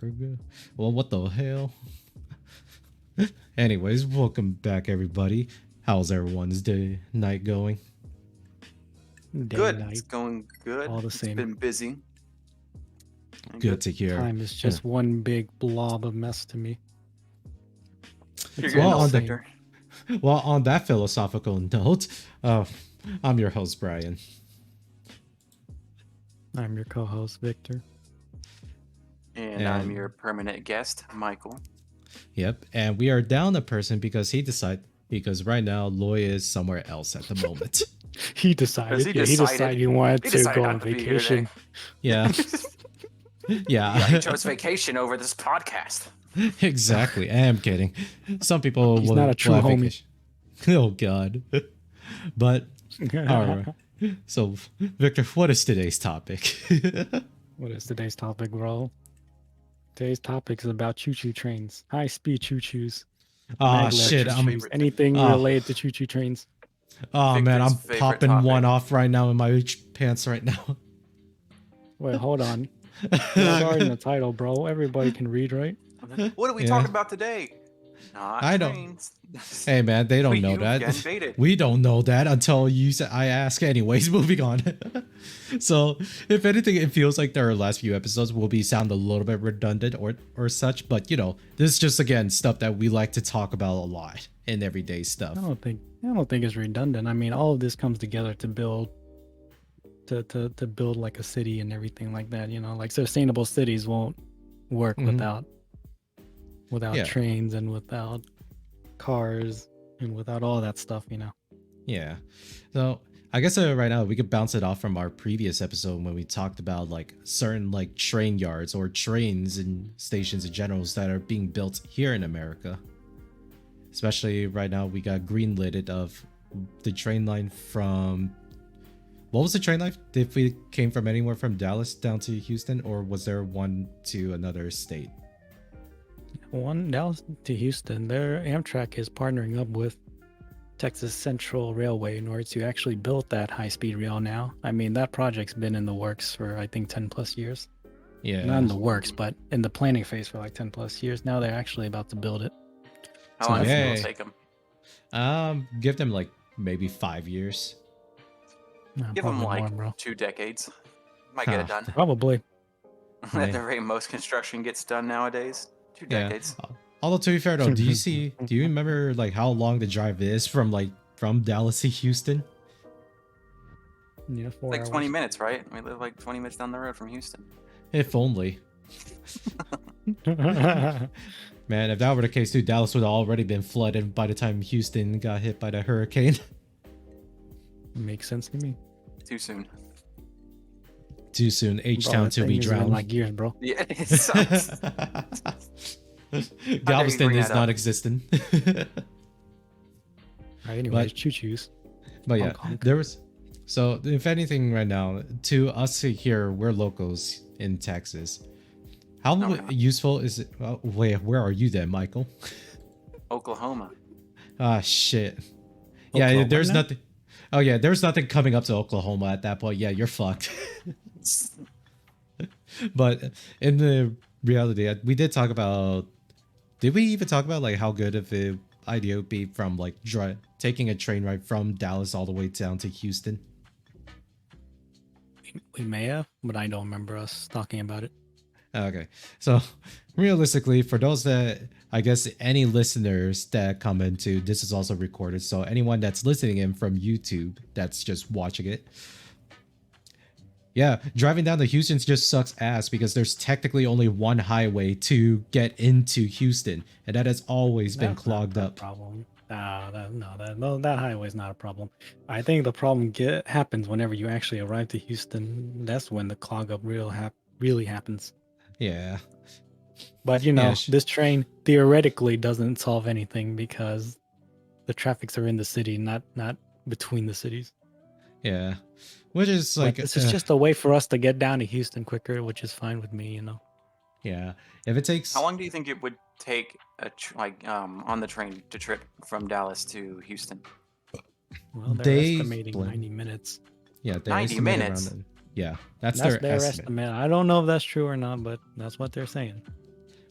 Well, what the hell? Anyways, welcome back, everybody. How's everyone's night going? Day, Good. It's night, going good. all the It's same. been busy. Good to hear. Time is just one big blob of mess to me. You're It's getting Well, all old, the on same. Victor. well, on that philosophical note, I'm your host Brian. I'm your co-host, Victor. And I'm your permanent guest, Michael. Yep, and we are down a person because right now Loy is somewhere else at the moment. He decided. He Yeah, he decided he wanted he to decided go on not to be here today. vacation. Yeah, Yeah, he yeah, chose vacation over this podcast. exactly. I am kidding. Some people He's not a true have homie. vacation. Oh God, but all right. So, Victor, what is today's topic? What is today's topic, bro? Today's topic is about choo-choo trains, high-speed choo-choos, Ah, maglev shit. choo-choos, anything Ah. related to choo-choo trains. Oh man, I'm Victor's favorite popping topic. one off right now in my pants right now. Wait, hold on. That's already in the title, bro. Everybody can read, right? What are we Yeah. talking about today? Not I don't- trains. Hey man, they don't know You've that. been baited. We don't know that until I ask. Anyways, moving on. So, if anything, it feels like our last few episodes will be sound a little bit redundant or such, but this is just again stuff that we like to talk about a lot in everyday stuff. I don't think it's redundant. I mean, all of this comes together to build to build like a city and everything like that, like sustainable cities won't work Mhm. without Yeah. trains and without cars and without all that stuff, Yeah. So I guess right now we could bounce it off from our previous episode when we talked about like certain like train yards or trains and stations in general that are being built here in America. Especially right now we got greenlit of the train line from what was the train line? If we came from anywhere from Dallas down to Houston, or was there one to another state? One Dallas to Houston, their Amtrak is partnering up with Texas Central Railway in order to actually build that high-speed rail now. I mean, that project's been in the works for I think 10 plus years. Yeah. Not in the works, but in the planning phase for like 10 plus years. Now they're actually about to build it. How long do you think Yay. it'll take them? Give them like maybe 5 years. Give them Probably like more, bro. 2 decades. Might get it done. Probably. At the rate most construction gets done nowadays. 2 decades. Although to be fair though, do you remember like how long the drive is from Dallas to Houston? Yeah, 4 Like hours. 20 minutes, right? We live like 20 minutes down the road from Houston. If only. Man, if that were the case too, Dallas would have already been flooded by the time Houston got hit by the hurricane. Makes sense to me. Too soon. Too soon, H-Town Bro, to that be thing has been drowned. like years, bro. Yeah, it sucks. Galveston bring is that up? non-existent. Right, anyways, choo-choos. But yeah, Honk, honk. there was. So if anything, right now, to us here, we're locals in Texas. How useful is it? Wait, where are you then, Michael? Oklahoma. Ah, shit. Yeah, Oklahoma there's now? nothing. Oh yeah, there's nothing coming up to Oklahoma at that point. Yeah, you're fucked. But in the reality, we did talk about. Did we even talk about like how good of an idea would be from like taking a train ride from Dallas all the way down to Houston? We may have, but I don't remember us talking about it. Okay, so realistically, for those that I guess any listeners that come into this is also recorded, so anyone that's listening in from YouTube that's just watching it. Yeah, driving down to Houston just sucks ass because there's technically only one highway to get into Houston, and that has always been That's clogged not up. the problem. That highway's not a problem. I think the problem happens whenever you actually arrive to Houston. That's when the clog up really happens. Yeah, But this train theoretically doesn't solve anything because the traffics are in the city, not between the cities. yeah, which is But like this is just a way for us to get down to Houston quicker, which is fine with me. yeah. If it takes How long do you think it would take on the train to trip from Dallas to Houston? Well, they're They estimating blend. 90 minutes. yeah, 90 minutes? Yeah, that's That's their their estimate. estimate. I don't know if that's true or not, but that's what they're saying.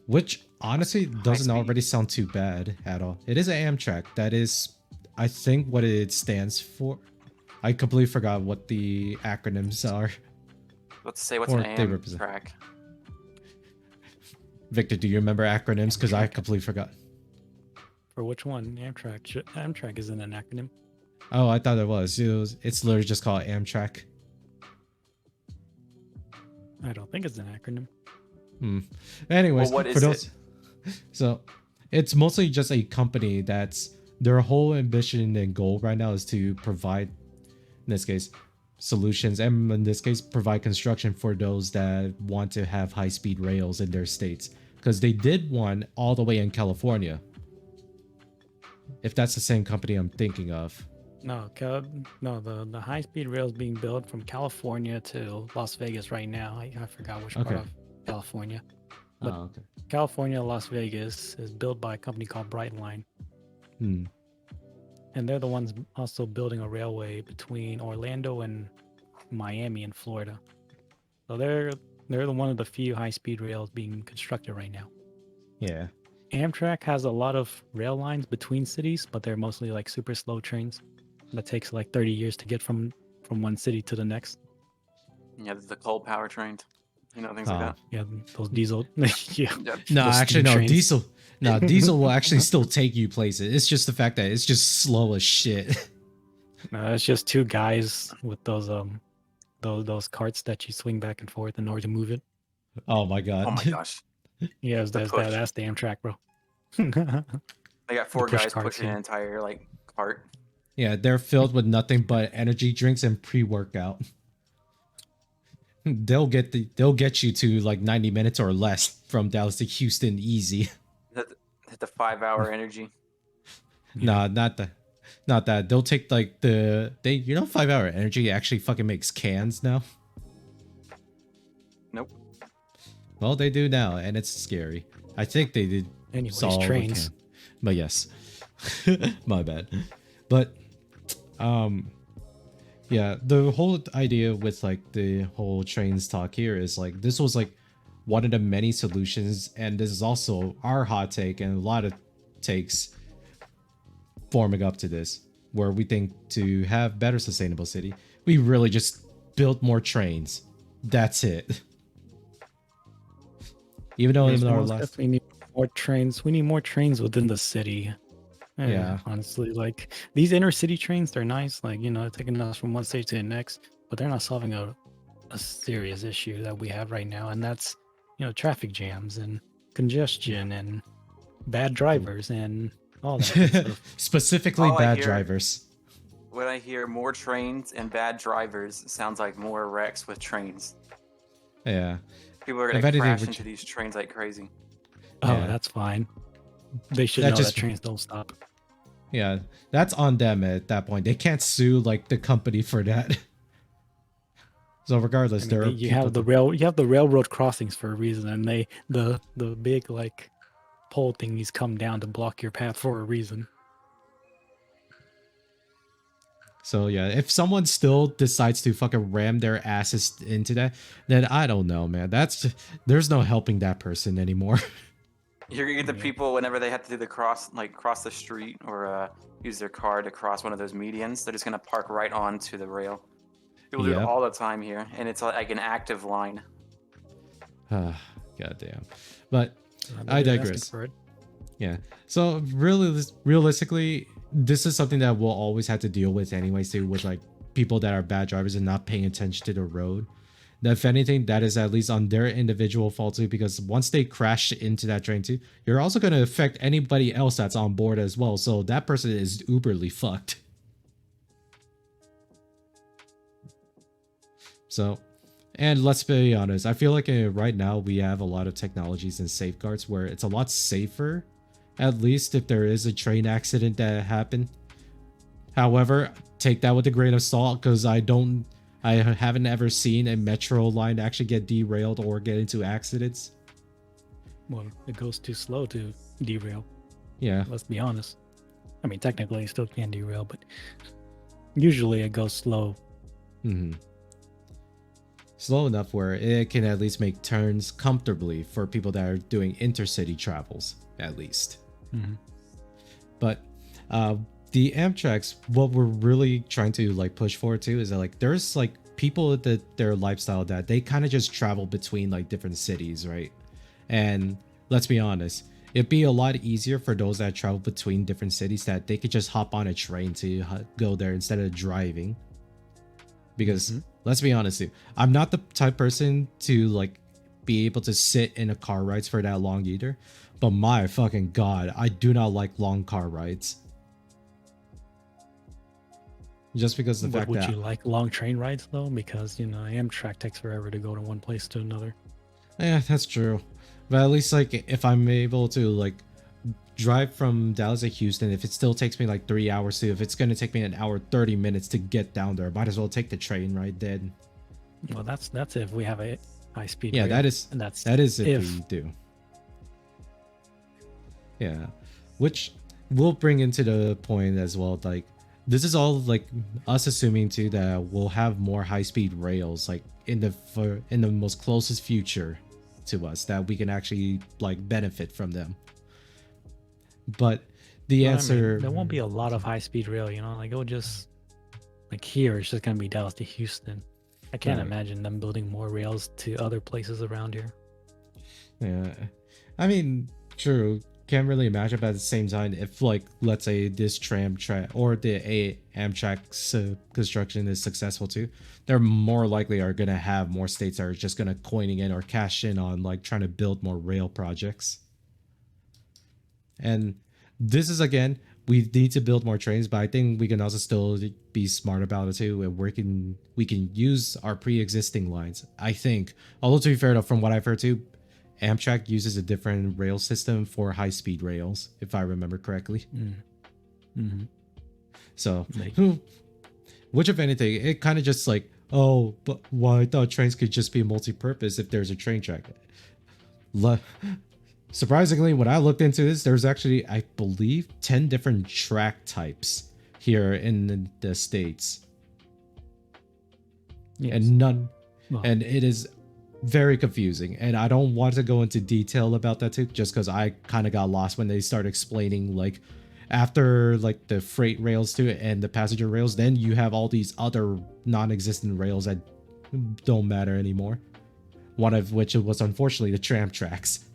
which honestly doesn't speed. already sound too bad at all. It is an Amtrak. That is, I think, what it stands for. I completely forgot what the acronyms are, Let's say what's or an they represent. Amtrak. Victor, do you remember acronyms? Because I Amtrak. completely forgot. For which one? Amtrak. Amtrak isn't an acronym. Oh, I thought it was. It's literally just called Amtrak. I don't think it's an acronym. Anyways, Well, what for is those, it? so it's mostly just a company that's their whole ambition and goal right now is to provide, in this case, solutions, and in this case, provide construction for those that want to have high-speed rails in their states. Because they did one all the way in California. If that's the same company I'm thinking of. No, the high speed rail is being built from California to Las Vegas right now. I forgot which part Okay. of California. But Oh, okay. California, Las Vegas is built by a company called Brightline. Hmm. And they're the ones also building a railway between Orlando and Miami in Florida. So they're the one of the few high speed rails being constructed right now. Yeah. Amtrak has a lot of rail lines between cities, but they're mostly like super slow trains that takes like 30 years to get from one city to the next. Yeah, the coal power trains. Things like Oh. that. Yeah, those diesel. Yeah. Yep. No, Those actually, steam no. trains. Diesel. No, diesel will actually still take you places. It's just the fact that it's just slow as shit. No, it's just two guys with those carts that you swing back and forth in order to move it. Oh my god. Oh my gosh. Yeah, The push. that's the Amtrak, bro. They got four push guys carts, pushing yeah. an entire cart. Yeah, they're filled with nothing but energy drinks and pre-workout. They'll get you to like 90 minutes or less from Dallas to Houston easy. Hit the 5 hour energy. Nah, not that. They'll take like 5 hour energy actually fucking makes cans now. Nope. Well, they do now, and it's scary. I think they did. Anyways, solve what trains. can. But yes, my bad. But yeah, the whole idea with like the whole trains talk here is like this was like one of the many solutions, and this is also our hot take and a lot of takes forming up to this, where we think to have better sustainable city, we really just build more trains. That's it. Even though in our last, Definitely need more trains. We need more trains within the city. Yeah. Honestly, like these inner city trains, they're nice. Like taking us from one state to the next, but they're not solving a serious issue that we have right now, and that's traffic jams and congestion and bad drivers and all that good stuff. specifically All I bad hear- drivers. When I hear more trains and bad drivers, it sounds like more wrecks with trains. Yeah. People are If gonna anything, crash which- into these trains like crazy. Oh, Yeah. that's fine. They should That know just- that trains don't stop. Yeah, that's on them at that point. They can't sue like the company for that. So regardless, I mean, there are you have the railroad crossings for a reason, and the big like pole thingies come down to block your path for a reason. So yeah, if someone still decides to fucking ram their asses into that, then I don't know, man. There's no helping that person anymore. You're gonna get the Yeah. people whenever they have to do the cross the street or use their car to cross one of those medians. They're just gonna park right onto the rail. People do it Yep. all the time here, and it's like an active line. God damn. But They're I asking digress. for it. Yeah. So really, realistically, this is something that we'll always have to deal with anyways, too, with like people that are bad drivers and not paying attention to the road. Now, if anything, that is at least on their individual fault too, because once they crash into that train too, you're also going to affect anybody else that's on board as well. So that person is uberly fucked. So, and let's be honest, I feel like right now we have a lot of technologies and safeguards where it's a lot safer, at least if there is a train accident that happened. However, take that with a grain of salt, because I haven't ever seen a metro line actually get derailed or get into accidents. Well, it goes too slow to derail. Yeah. Let's be honest. I mean, technically, it still can derail, but usually it goes slow. Hmm. slow enough where it can at least make turns comfortably for people that are doing intercity travels, at least. Mm-hmm. But the Amtrak's, what we're really trying to like push forward to is that like there's like people that their lifestyle that they kind of just travel between like different cities, right? And let's be honest, it'd be a lot easier for those that travel between different cities that they could just hop on a train to go there instead of driving. Because let's be honest, dude, I'm not the type person to like be able to sit in a car rides for that long either. But my fucking god, I do not like long car rides. Just because the But fact would that you like long train rides though? Because Amtrak takes forever to go to one place to another. yeah, that's true. But at least like if I'm able to like drive from Dallas to Houston, if it still takes me like 3 hours to, if it's gonna take me an hour 30 minutes to get down there, might as well take the train right then. Well, that's if we have a high speed. Yeah, rail, that is if we do. Yeah, which we'll bring into the point as well. Like this is all like us assuming too that we'll have more high speed rails like in the most closest future to us that we can actually like benefit from them. But the Well, I mean, answer there won't be a lot of high speed rail. Like it'll just like here it's just gonna be Dallas to Houston. I can't Right. imagine them building more rails to other places around here. Yeah, I mean, true. Can't really imagine, but at the same time, if like let's say this tram track or the Amtrak's construction is successful too, they're more likely are gonna have more states that are just gonna coining in or cash in on like trying to build more rail projects. And this is again, we need to build more trains, but I think we can also still be smart about it too, and we can use our pre-existing lines. I think, although to be fair enough, from what I've heard too, Amtrak uses a different rail system for high-speed rails, if I remember correctly. Mm-hmm. So, Like- which if anything, it kind of just like, oh, but why I thought trains could just be multi-purpose if there's a train track. Surprisingly, when I looked into this, there's actually, I believe, 10 different track types here in the States. Yes. And none, Well, and it is very confusing. And I don't want to go into detail about that too, just because I kind of got lost when they start explaining like after like the freight rails to it and the passenger rails, then you have all these other non-existent rails that don't matter anymore. One of which was unfortunately the tram tracks.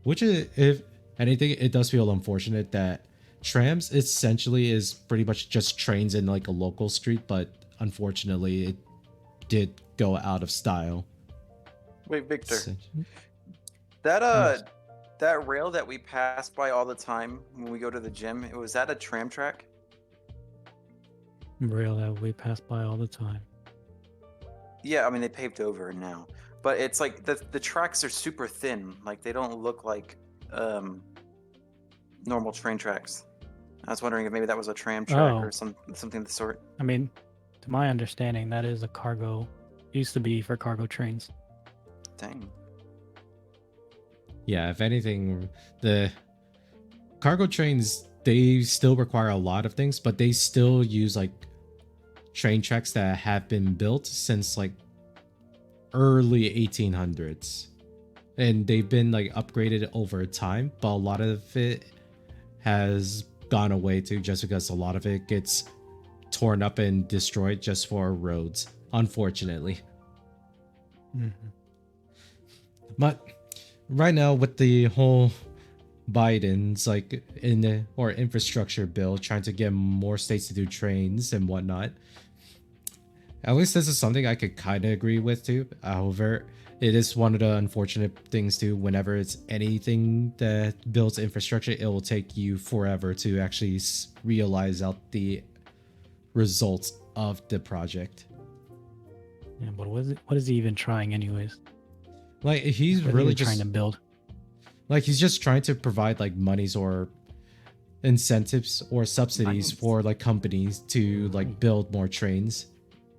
Which is, if anything, it does feel unfortunate that trams essentially is pretty much just trains in like a local street, but unfortunately it did go out of style. Wait, Victor, So- that rail that we pass by all the time when we go to the gym, was that a tram track? rail that we pass by all the time. Yeah, I mean they paved over it now, but it's like the tracks are super thin. Like they don't look like normal train tracks. I was wondering if maybe that was a tram track Oh. or something of the sort. I mean, to my understanding, that is a cargo. Used to be for cargo trains. Dang. Yeah, if anything, the cargo trains, they still require a lot of things, but they still use like train tracks that have been built since like early 1800s. And they've been like upgraded over time, but a lot of it has gone away too, just because a lot of it gets torn up and destroyed just for roads, unfortunately. But right now with the whole Biden's like infrastructure bill trying to get more states to do trains and whatnot, at least this is something I could kind of agree with too. However, it is one of the unfortunate things too. Whenever it's anything that builds infrastructure, it will take you forever to actually realize out the results of the project. Yeah, but what is he even trying anyways? Like he's What is he really even just trying to build? like he's just trying to provide like monies or incentives or subsidies Nice. for like companies to like build more trains.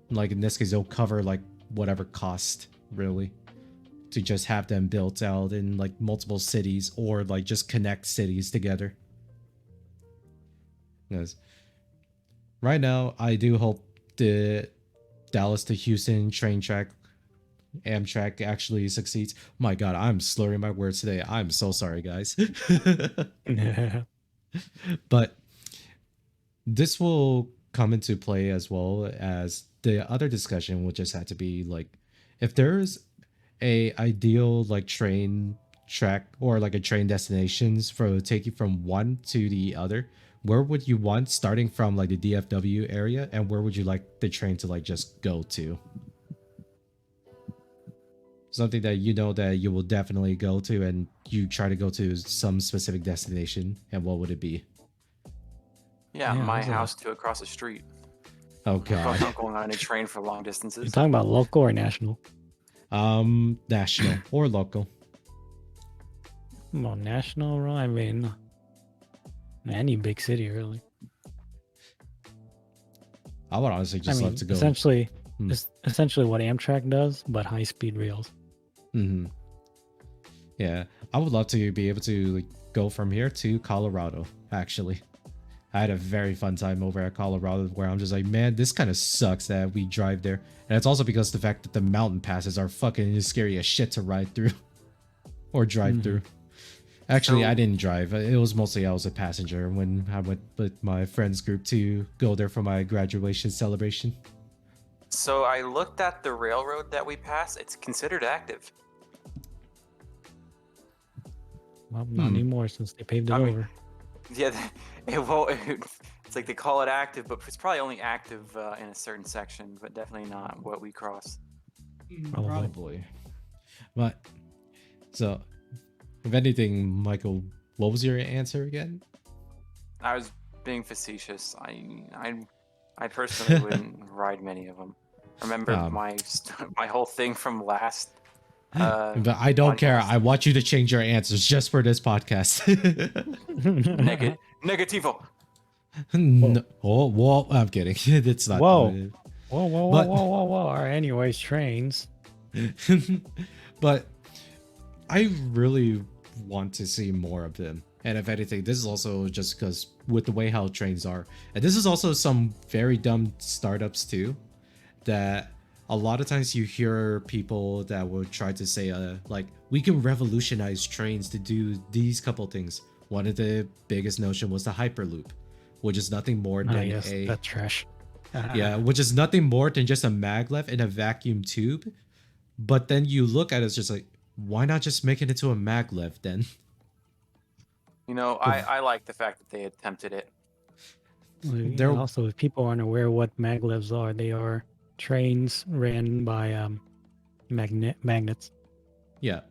Like in this case, they'll cover like whatever cost really to just have them built out in like multiple cities or like just connect cities together. Yes. Right now, I do hope the Dallas to Houston train track Amtrak actually succeeds. My God, I'm slurring my words today. I'm so sorry, guys. But this will come into play as well as the other discussion will just have to be like if there's a ideal like train track or like a train destinations for taking from one to the other, where would you want starting from like the DFW area, and where would you like the train to like just go to? Something that you know that you will definitely go to, and you try to go to some specific destination, and what would it be? Yeah, Yeah, my that's a. house to across the street. Oh I'm God. not going on a train for long You're distances. talking about local or national? National or local. Well, national, I mean, any big city, really. I would honestly I just love mean, to go. essentially, Hmm. it's essentially what Amtrak does, but high-speed rails. Hmm. Yeah, I would love to be able to like, go from here to Colorado. Actually, I had a very fun time over at Colorado where I'm just like, man, this kind of sucks that we drive there, and it's also because the fact that the mountain passes are fucking scary as shit to ride through or drive through. Actually, I So- didn't drive. It was mostly I was a passenger when I went with my friends group to go there for my graduation celebration. So I looked at the railroad that we pass. It's considered active. Well, not anymore since they paved it I mean, over. Yeah, it won't. It's like they call it active, but it's probably only active in a certain section, but definitely not what we cross. Probably. But so, if anything, Michael, what was your answer again? I was being facetious. I personally wouldn't ride many of them. Remember my whole thing from last. But I don't care. podcast? I want you to change your answers just for this podcast. Negativo. No, oh, well, I'm kidding. It's not. Whoa. Whoa. But- All right, anyways, trains. But I really want to see more of them. And if anything, this is also just because with the way how trains are. And this is also some very dumb startups too, that a lot of times you hear people that will try to say, like, we can revolutionize trains to do these couple things. One of the biggest notion was the Hyperloop, which is nothing more than Yes, that's trash. yeah, which is nothing more than just a maglev in a vacuum tube. But then you look at it, it's just like, why not just make it into a maglev then? You know, I like the fact that they attempted it. There- Also, if people aren't aware what maglevs are, they are trains ran by magnets. Yeah.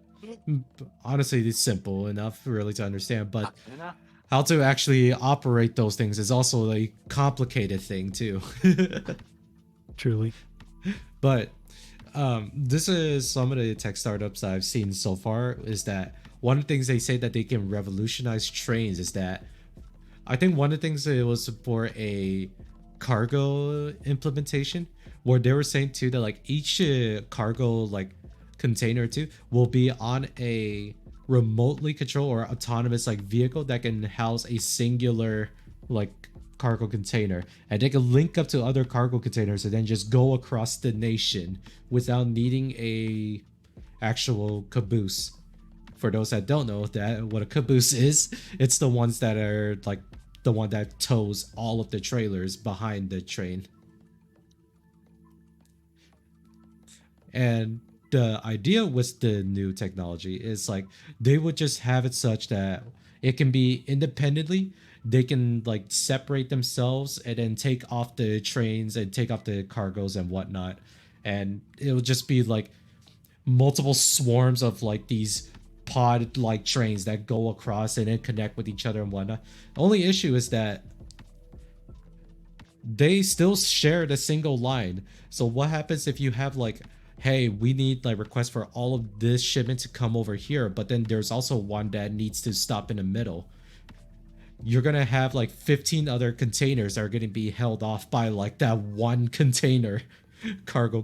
Honestly, it's simple enough really to understand, but You know? how to actually operate those things is also a complicated thing too. Truly. But this is some of the tech startups that I've seen so far is that one of the things they say that they can revolutionize trains is that I think one of the things it was for a cargo implementation where they were saying too that like each cargo like container too will be on a remotely controlled or autonomous like vehicle that can house a singular like cargo container, and they can link up to other cargo containers and then just go across the nation without needing a actual caboose. For those that don't know that what a caboose is, it's the ones that are like the one that tows all of the trailers behind the train. And the idea with the new technology is like they would just have it such that it can be independently, they can like separate themselves and then take off the trains and take off the cargoes and whatnot, and it'll just be like multiple swarms of like these pod like trains that go across and then connect with each other and whatnot. The only issue is that they still share the single line. So what happens if you have like, hey, we need like requests for all of this shipment to come over here, but then there's also one that needs to stop in the middle. You're gonna have like 15 other containers that are gonna be held off by like that one container cargo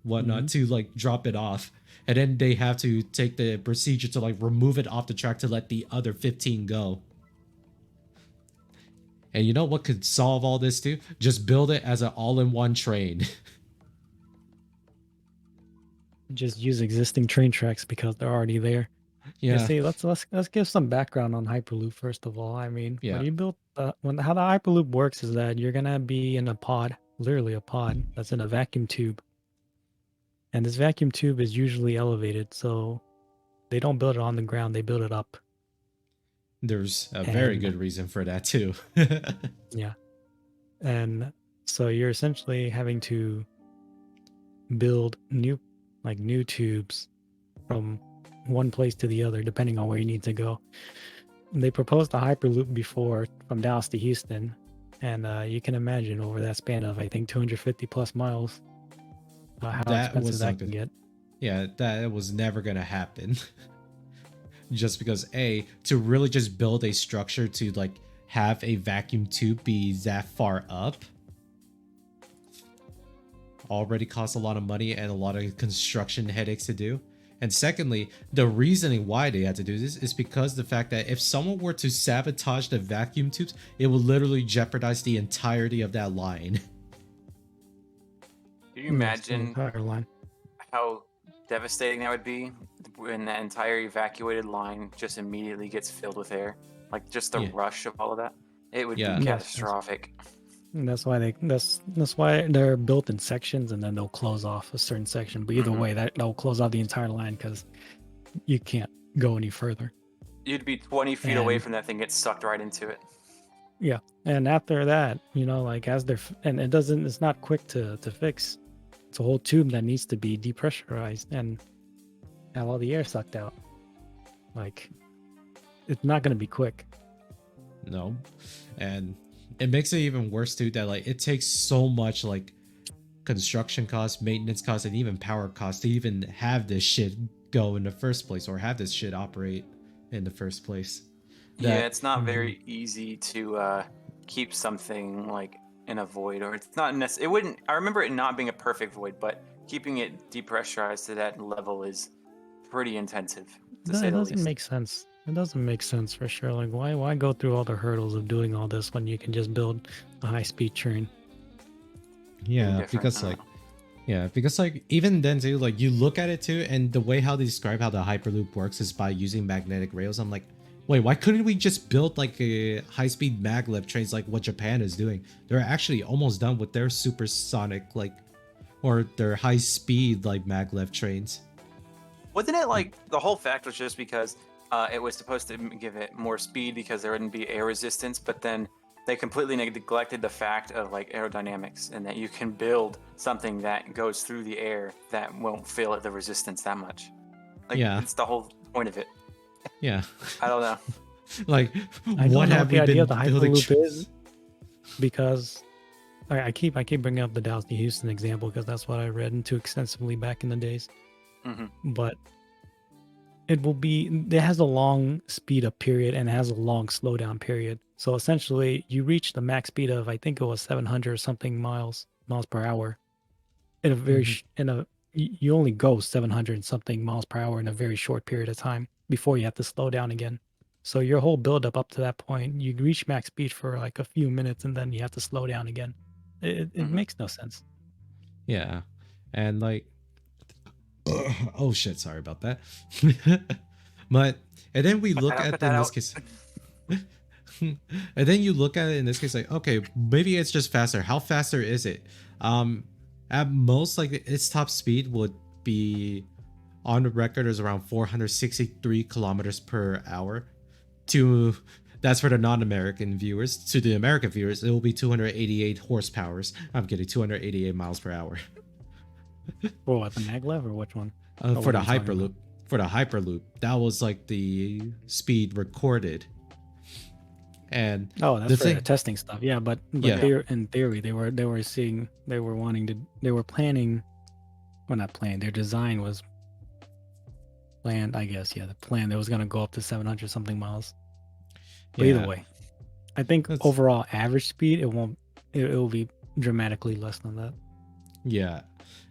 whatnot to like drop it off, and then they have to take the procedure to like remove it off the track to let the other 15 go. And you know what could solve all this too? Just build it as an all-in-one train. just use existing train tracks because they're already there. You Yeah. see, let's give some background on Hyperloop first of all. I mean, when Yeah. you build when how the Hyperloop works is that you're gonna be in a pod, literally a pod that's in a vacuum tube, and this vacuum tube is usually elevated, so they don't build it on the ground; they build it up. There's a very And good reason for that too. yeah, and so you're essentially having to build new tubes from one place to the other, depending on where you need to go. They proposed a hyperloop before from Dallas to Houston, and you can imagine over that span of I think 250 plus miles, how That expensive was that not can good. get. Yeah, that was never gonna happen. Just because to really just build a structure to like have a vacuum tube be that far up already costs a lot of money and a lot of construction headaches to do. And secondly, the reasoning why they had to do this is because the fact that if someone were to sabotage the vacuum tubes, it would literally jeopardize the entirety of that line. Can you Yes, the imagine entire line. how devastating that would be when that entire evacuated line just immediately gets filled with air? Like just the Yeah. rush of all of that. It would Yeah. be Yes, catastrophic. that's why that's why they're built in sections, and then they'll close off a certain section. But either way, they'll close off the entire line because you can't go any further. You'd be 20 feet away And from that thing, get sucked right into it. yeah, and after that, like as they're and it's not quick to fix. It's a whole tube that needs to be depressurized and have all the air sucked out. Like, it's not going to be quick. No. And it makes it even worse too that like it takes so much like construction costs, maintenance costs, and even power costs to even have this shit go in the first place or have this shit operate in the first place. Yeah, That it's not very easy to keep something like in a void, or it's not necessarily. It wouldn't. I remember it not being a perfect void, but keeping it depressurized to that level is pretty intensive, to say It the doesn't least. make sense. It doesn't make sense for sure. Like, why go through all the hurdles of doing all this when you can just build a high-speed train? yeah, Different, because I like don't know. yeah, because like even then too, like you look at it too, and the way how they describe how the hyperloop works is by using magnetic rails. I'm like, wait, why couldn't we just build like a high-speed maglev trains like what Japan is doing? They're actually almost done with their supersonic like or their high-speed like maglev trains. Wasn't it like the whole fact was just because it was supposed to give it more speed because there wouldn't be air resistance, but then they completely neglected the fact of like aerodynamics and that you can build something that goes through the air that won't feel the resistance that much. Like Yeah. it's the whole point of it. Yeah. I don't know. Like I what don't know have what we the idea been of the building? hyperloop is, because I keep bringing up the Dallas to Houston example because that's what I read into extensively back in the days. But it has a long speed up period and it has a long slowdown period. So essentially, you reach the max speed of I think it was 700 or something miles per hour in a very you only go 700 and something miles per hour in a very short period of time before you have to slow down again. So your whole build up to that point, you reach max speed for like a few minutes and then you have to slow down again. It makes no sense. Yeah. And like oh shit, sorry about that. But and then we look Cut at that in this out. case and then you look at it in this case like okay, maybe it's just faster. How faster is it? At most like its top speed would be on the record is around 463 kilometers per hour. To that's for the non-American viewers. To the American viewers, it will be 288 horsepowers. I'm kidding, 288 miles per hour. For what, the maglev or which one? Or For what the are you talking about? hyperloop. For the hyperloop, that was like the speed recorded. And Oh, that's the for the thing, testing stuff. Yeah, but yeah, they in theory they were planning, well, not planning. Their design was planned, I guess. Yeah, the plan, it was gonna go up to 700 something miles. But either yeah, way, I think that's overall average speed it will be dramatically less than that. yeah.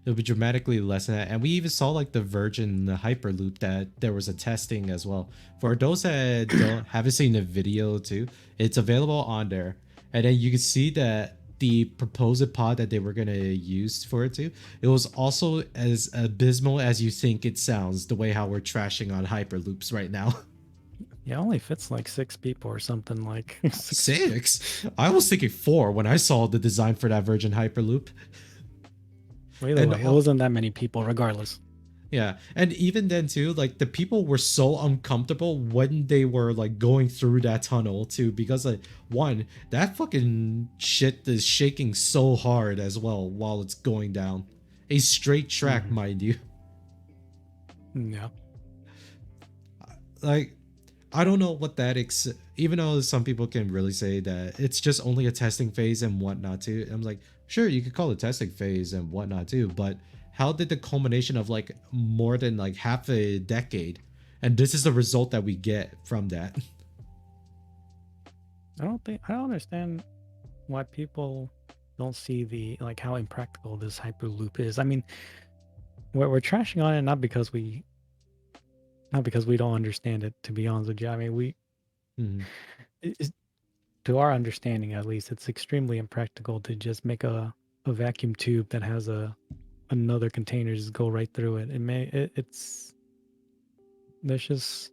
It'll be dramatically less than that. And we even saw like the Virgin Hyperloop that there was a testing as well. For those that haven't seen the video too, it's available on there. And then you can see that the proposed pod that they were gonna use for it to, it was also as abysmal as you think it sounds. The way how we're trashing on hyperloops right now. Yeah, it only fits like 6 people or something like 6? I was thinking 4 when I saw the design for that Virgin Hyperloop. Well, either And way, it wasn't that many people regardless. yeah, and even then too, like the people were so uncomfortable when they were like going through that tunnel too, because like one, that fucking shit is shaking so hard as well while it's going down. A straight track, mind you. Yeah. Like, I don't know what that even though some people can really say that it's just only a testing phase and whatnot too. I'm like, sure, you could call it testing phase and whatnot too, but how did the culmination of like more than like half a decade, and this is the result that we get from that? I don't understand why people don't see the like how impractical this hyperloop is. I mean, we're trashing on it not because we don't understand it, to be honest with you. I mean, Mhm. it's, to our understanding at least, it's extremely impractical to just make a vacuum tube that has another container just go right through it. It's there's just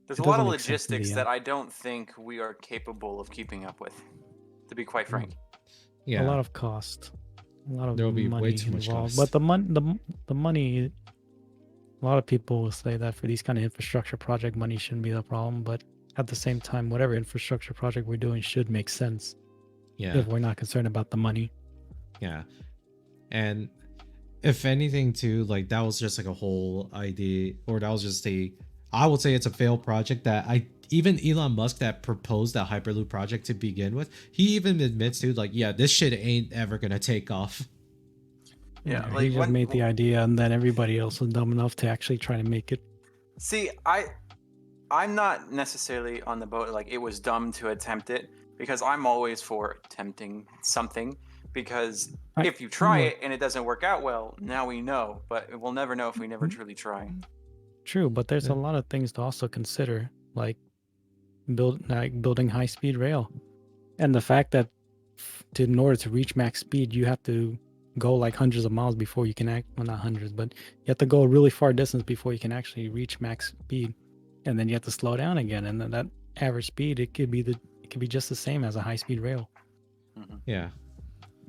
There's it a lot doesn't of make sense in logistics the that end. I don't think we are capable of keeping up with, to be quite frank. A lot Yeah, of cost, a lot of there will be way money too much involved. cost. But the money, a lot of people will say that for these kind of infrastructure project, money shouldn't be the problem. But at the same time, whatever infrastructure project we're doing should make sense Yeah, if we're not concerned about the money. yeah, and if anything too, like that was just like a whole idea, or that was just I would say it's a failed project that even Elon Musk that proposed that Hyperloop project to begin with, he even admits to like, yeah, this shit ain't ever gonna take off. Yeah, He like just made the idea, and then everybody else was dumb enough to actually try to make it. see, I'm not necessarily on the boat like it was dumb to attempt it, because I'm always for attempting something, because if you try it and it doesn't work out well, now we know, but we'll never know if we never truly try. True, but there's Yeah. a lot of things to also consider, like building high speed rail, and the fact that in order to reach max speed, you have to go like hundreds of miles before you can well, not hundreds, but you have to go a really far distance before you can actually reach max speed, and then you have to slow down again, and then that average speed it could be just the same as a high speed rail. Yeah.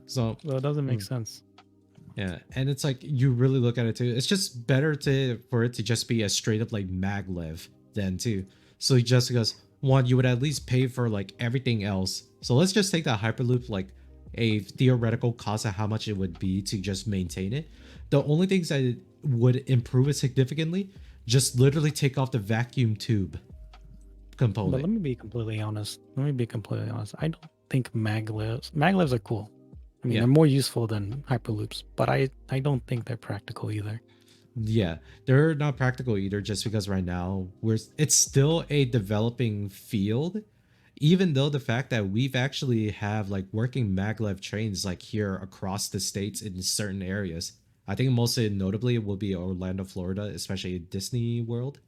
So it doesn't make sense. yeah, and it's like you really look at it too. It's just better for it to just be a straight up like maglev then too. So just because one, you would at least pay for like everything else. So let's just take that hyperloop like a theoretical cost of how much it would be to just maintain it. The only things that would improve it significantly, just literally take off the vacuum tube component. But let me be completely honest. I don't think maglevs are cool. I mean, Yeah. they're more useful than hyperloops, but I don't think they're practical either. Yeah, they're not practical either, just because right now it's still a developing field, even though the fact that we've actually have like working maglev trains like here across the states in certain areas. I think most notably it will be Orlando, Florida, especially Disney World,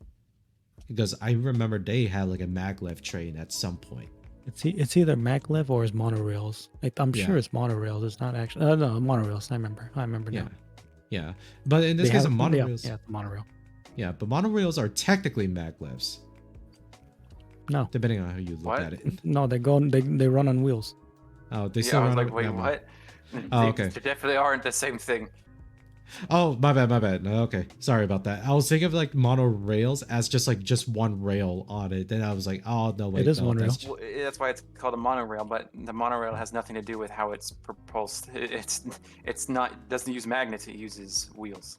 because I remember they had like a maglev train at some point. It's either maglev or it's monorails. I'm Yeah. sure it's monorails. It's not actually. No, monorails. I remember Yeah, now. yeah, but in this case of monorails, yeah, it's monorail. yeah, but monorails are technically maglevs, No, depending on how you look What? at it. no, they run on wheels. Oh, they Yeah, still I was run like, wait, never mind. what? Oh, okay. They definitely aren't the same thing. Oh, my bad. No, okay, sorry about that. I was thinking of like monorails as just one rail on it. Then I was like, oh no, wait, It is no, one rail. that's Well, that's why it's called a monorail, but the monorail has nothing to do with how it's propulsed. It's not doesn't use magnets, it uses wheels.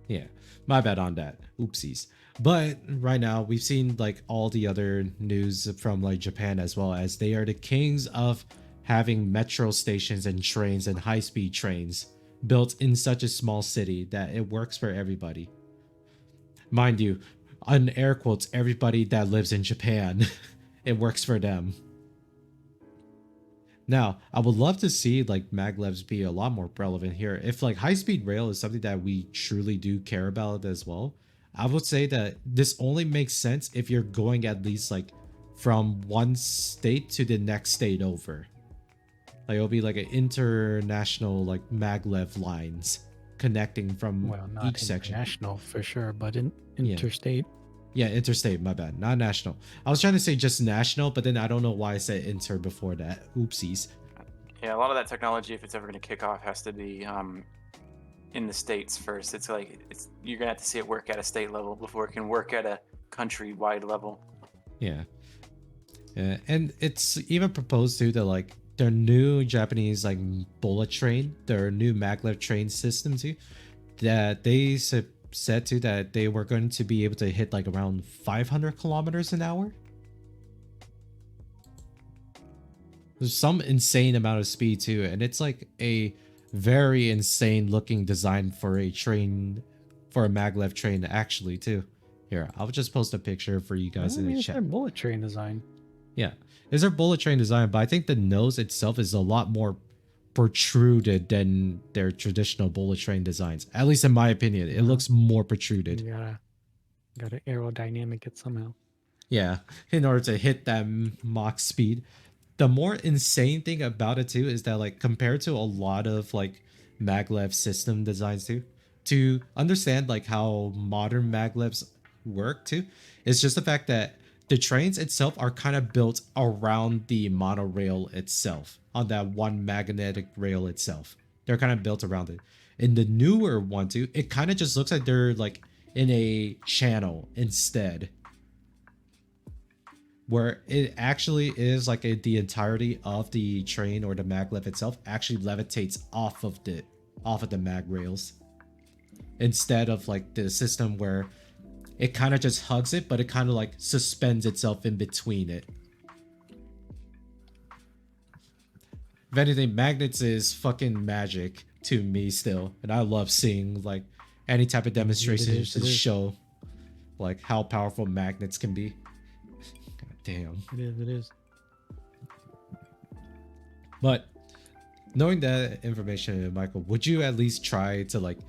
yeah, my bad on that. Oopsies. But right now we've seen like all the other news from like Japan as well, as they are the kings of having metro stations and trains and high-speed trains built in such a small city that it works for everybody. Mind you, on air quotes, everybody that lives in Japan, it works for them. Now, I would love to see like maglevs be a lot more relevant here. If like high-speed rail is something that we truly do care about as well, I would say that this only makes sense if you're going at least like from one state to the next state over. Like it'll be like an international like maglev lines connecting from Well, not each section. international for sure, but Yeah. interstate. Yeah, interstate, my bad. Not national. I was trying to say just national, but then I don't know why I said inter before that. Oopsies. Yeah, a lot of that technology, if it's ever going to kick off, has to be in the states first. It's like you're gonna have to see it work at a state level before it can work at a country-wide level. Yeah. And it's even proposed too that like their new Japanese like bullet train, their new maglev train system too, that they said too that they were going to be able to hit like around 500 kilometers an hour. There's some insane amount of speed too, and it's like a very insane looking design for a train, for a maglev train actually too. Here, I'll just post a picture for you guys in the It's chat. their bullet train design. Yeah, it's their bullet train design, but I think the nose itself is a lot more protruded than their traditional bullet train designs. At least in my opinion, it looks more protruded. You gotta aerodynamic it somehow. Yeah, in order to hit that Mach speed. The more insane thing about it too is that like compared to a lot of like maglev system designs too, to understand like how modern maglevs work too, it's just the fact that the trains itself are kind of built around the monorail itself, on that one magnetic rail itself. They're kind of built around it. In the newer one too, it kind of just looks like they're like in a channel instead, where it actually is like the entirety of the train or the maglev itself actually levitates off of the mag rails, instead of like the system where it kind of just hugs it, but it kind of like suspends itself in between it. If anything, magnets is fucking magic to me still, and I love seeing like any type of demonstrations to show like how powerful magnets can be. God damn. It is. But knowing that information, Michael, would you at least try to like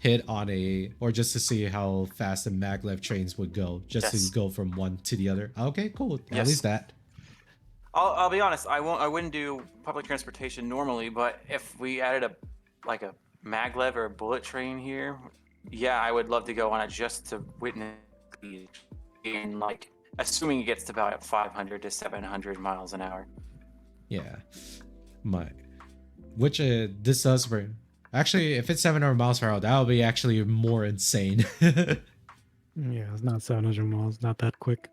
hit on a, or just to see how fast the maglev trains would go, just Yes. to go from one to the other? Okay, cool. At Yes. least that. I'll be honest. I wouldn't do public transportation normally, but if we added a maglev or a bullet train here, yeah, I would love to go on it just to witness the, in like assuming it gets to about 500 to 700 miles an hour. Yeah. Which this does bring. Actually, if it's 700 miles per hour, that would be actually more insane. Yeah, it's not 700 miles. Not that quick.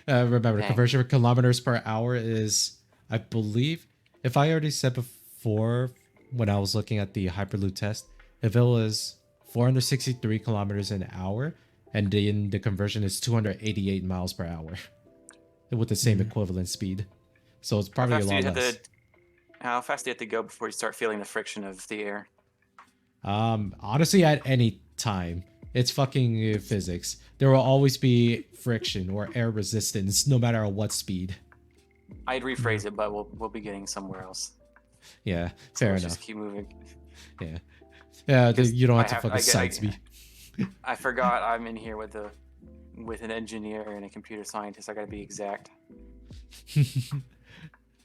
Remember, Dang. conversion for kilometers per hour is, I believe, if I already said before when I was looking at the Hyperloop test, if it was 463 kilometers an hour, and then the conversion is 288 miles per hour with the same equivalent speed. So it's probably a lot less. How fast do you have to go before you start feeling the friction of the air? Honestly, at any time, it's fucking physics. There will always be friction or air resistance, no matter at what speed. I'd rephrase it, but we'll be getting somewhere else. Yeah, So fair let's enough. just keep moving. Yeah, yeah. Because You don't have I to have- fucking I get- science me. I forgot I'm in here with an engineer and a computer scientist. I gotta be exact.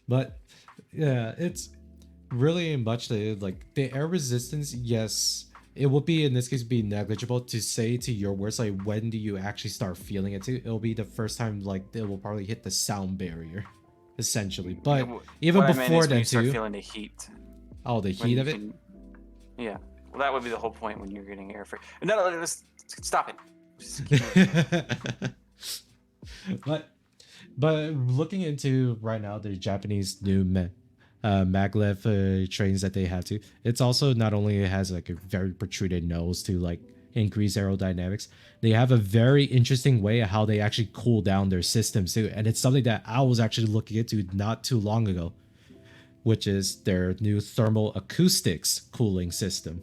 But yeah, it's really much like the air resistance. Yes, it will be in this case be negligible to say to your words. Like, when do you actually start feeling it too? It'll be the first time like it will probably hit the sound barrier, essentially. But even What I meant before is when then you start too. feeling the heat. Oh, the When heat you of it. can- yeah. Well, that would be the whole point when you're getting air friction. No, just stop it. Just keep moving. but looking into right now the Japanese new maglev trains that they have to, it's also not only it has like a very protruded nose to like increase aerodynamics, they have a very interesting way of how they actually cool down their systems too, and it's something that I was actually looking into not too long ago, which is their new thermal acoustics cooling system.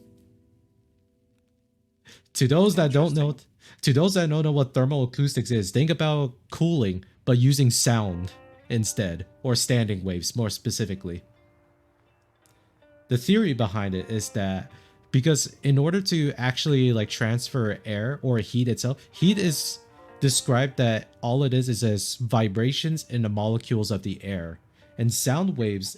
To those that don't know what thermal acoustics is, think about cooling but using sound instead, or standing waves more specifically. The theory behind it is that because in order to actually like transfer air or heat itself, heat is described that all it is as vibrations in the molecules of the air, and sound waves,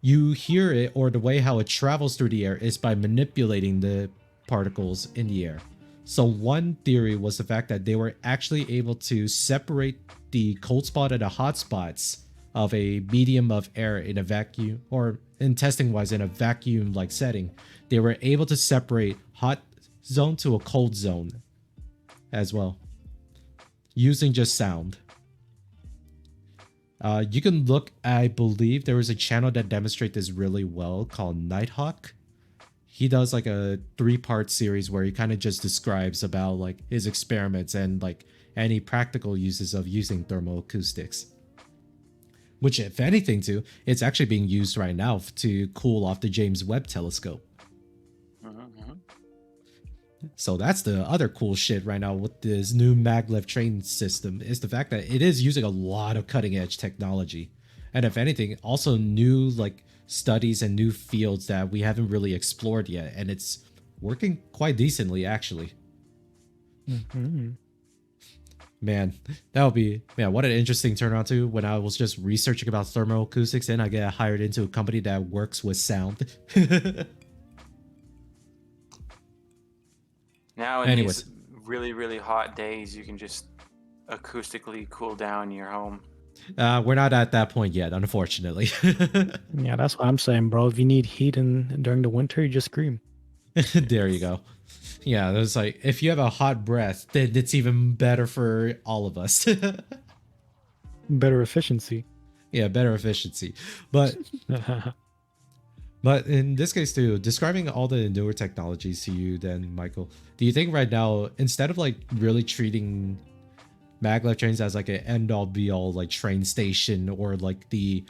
you hear it, or the way how it travels through the air is by manipulating the particles in the air. So one theory was the fact that they were actually able to separate the cold spot and the hot spots of a medium of air in a vacuum, or in testing wise in a vacuum like setting. They were able to separate hot zone to a cold zone as well, using just sound. You can look, I believe there was a channel that demonstrates this really well called Nighthawk. He does like a 3-part series where he kind of just describes about like his experiments and like any practical uses of using thermoacoustics. Which, if anything, too, it's actually being used right now to cool off the James Webb Telescope. So that's the other cool shit right now with this new maglev train system, is the fact that it is using a lot of cutting edge technology. And if anything, also new like studies and new fields that we haven't really explored yet. And it's working quite decently, actually. Mm-hmm. Man, that would be, man, what an interesting turnaround too. When I was just researching about thermoacoustics and I get hired into a company that works with sound. Now in Anyways. these really, really hot days, you can just acoustically cool down your home. We're not at that point yet, unfortunately. Yeah, that's what I'm saying, bro. If you need heat during the winter, you just scream. There you go. Yeah, there's like, if you have a hot breath, then it's even better for all of us. Better efficiency. Yeah, better efficiency. But in this case too, describing all the newer technologies to you then, Michael, do you think right now, instead of like really treating maglev trains as like an end-all be-all like train station or like the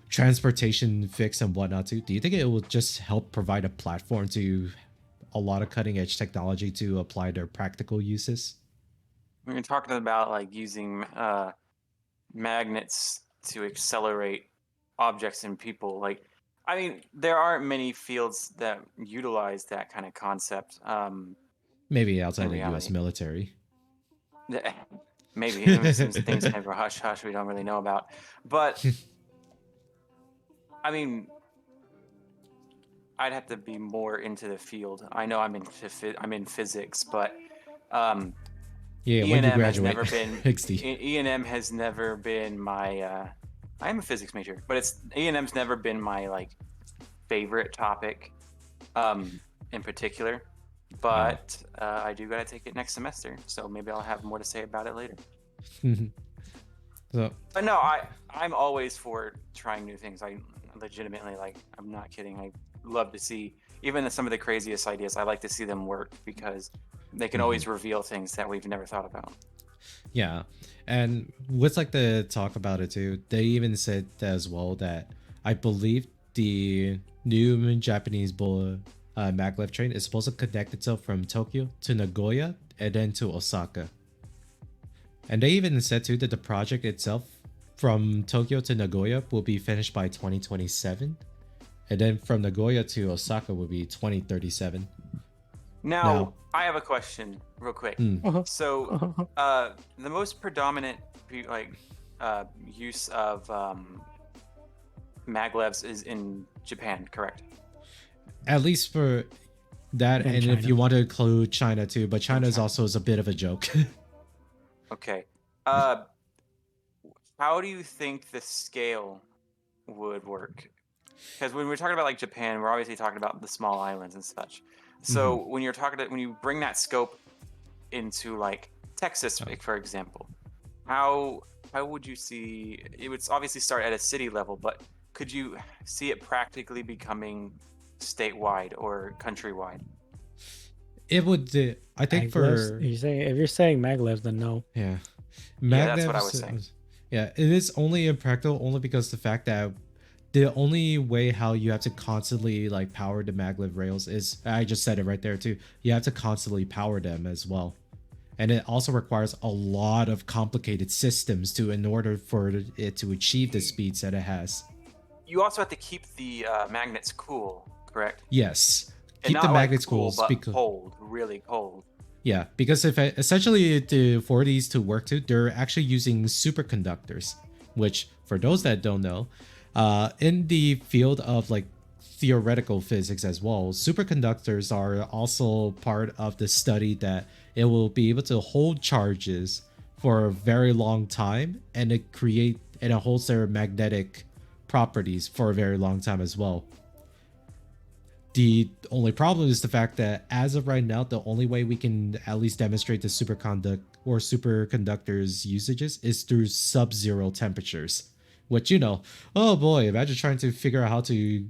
transportation fix and whatnot too, do you think it will just help provide a platform to a lot of cutting-edge technology to apply their practical uses? We're talking about like using magnets to accelerate objects and people. Like, I mean, there aren't many fields that utilize that kind of concept. Maybe outside In the U.S. reality. military. Maybe some things kind of hush hush we don't really know about. But I mean, I'd have to be more into the field. I know I'm in physics, but Yeah, when you E&M has graduate. never been XD. E&M has never been my I am a physics major, but it's E&M's never been my like favorite topic in particular. But I do gotta take it next semester, so maybe I'll have more to say about it later. So, But no, I'm always for trying new things. I legitimately, like, I'm not kidding. I love to see even some of the craziest ideas. I like to see them work because they can always reveal things that we've never thought about. yeah, and with like the talk about it too, they even said as well that I believe the new Japanese maglev train is supposed to connect itself from Tokyo to Nagoya and then to Osaka. And they even said too that the project itself from Tokyo to Nagoya will be finished by 2027, and then from Nagoya to Osaka will be 2037. Now, I have a question real quick. So the most predominant use of maglevs is in Japan, correct? At least for that, and if you want to include China too, but China is also a bit of a joke. Okay. How do you think the scale would work? Because when we're talking about like Japan, we're obviously talking about the small islands and such. So when you're when you bring that scope into like Texas, for example, how would you see it? Would obviously start at a city level, but could you see it practically becoming statewide or countrywide? It would, I think, for if you're saying maglevs, then no. Yeah, that's what I was saying. Yeah, it is only impractical only because the fact that the only way how you have to constantly like power the maglev rails is, I just said it right there too, you have to constantly power them as well, and it also requires a lot of complicated systems in order for it to achieve the speeds that it has. You also have to keep the magnets cool, correct? Yes, keep the magnets cool, but cold, really cold. Yeah, because if essentially for these to work too, they're actually using superconductors, which for those that don't know, In the field of like theoretical physics as well, superconductors are also part of the study that it will be able to hold charges for a very long time, and it holds their magnetic properties for a very long time as well. The only problem is the fact that as of right now, the only way we can at least demonstrate the superconductors usages is through sub-zero temperatures. Which, oh boy, imagine trying to figure out how to,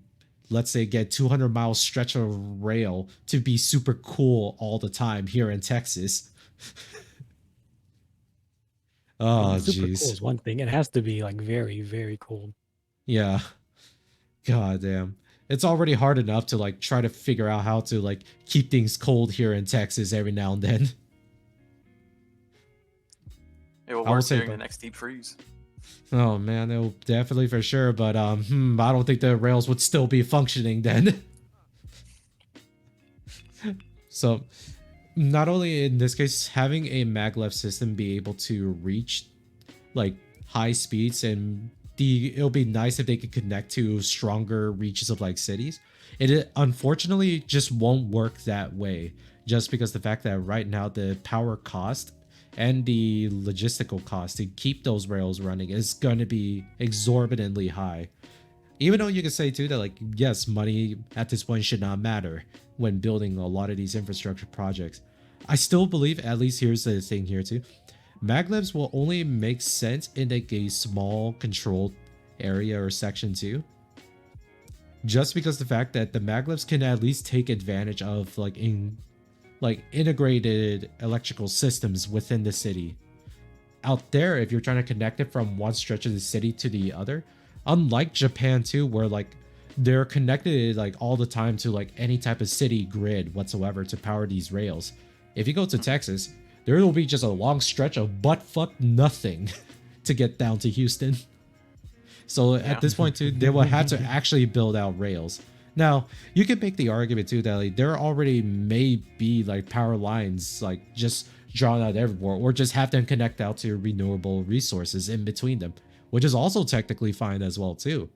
let's say, get 200-mile stretch of rail to be super cool all the time here in Texas. Oh, Super cool jeez. is one thing. It has to be like very, very cold. Yeah. God damn. It's already hard enough to like try to figure out how to like keep things cold here in Texas every now and then. It will I will work say, during the but next deep freeze. oh man, it'll definitely for sure. But I don't think the rails would still be functioning then. So, not only in this case, having a maglev system be able to reach like high speeds, and it'll be nice if they could connect to stronger reaches of like cities. It unfortunately just won't work that way, just because the fact that right now the power cost and the logistical cost to keep those rails running is going to be exorbitantly high. Even though you can say too that like, yes, money at this point should not matter when building a lot of these infrastructure projects, I still believe, at least here's the thing here too, maglevs will only make sense in like a small controlled area or section too, just because the fact that the maglevs can at least take advantage of like integrated electrical systems within the city. Out there, if you're trying to connect it from one stretch of the city to the other, unlike Japan too, where like they're connected like all the time to like any type of city grid whatsoever to power these rails. If you go to Texas, there will be just a long stretch of butt fuck nothing to get down to Houston. So at this point too, they will have to actually build out rails. Now, you could make the argument too that like, there already may be like power lines like just drawn out everywhere, or just have them connect out to renewable resources in between them, which is also technically fine as well too.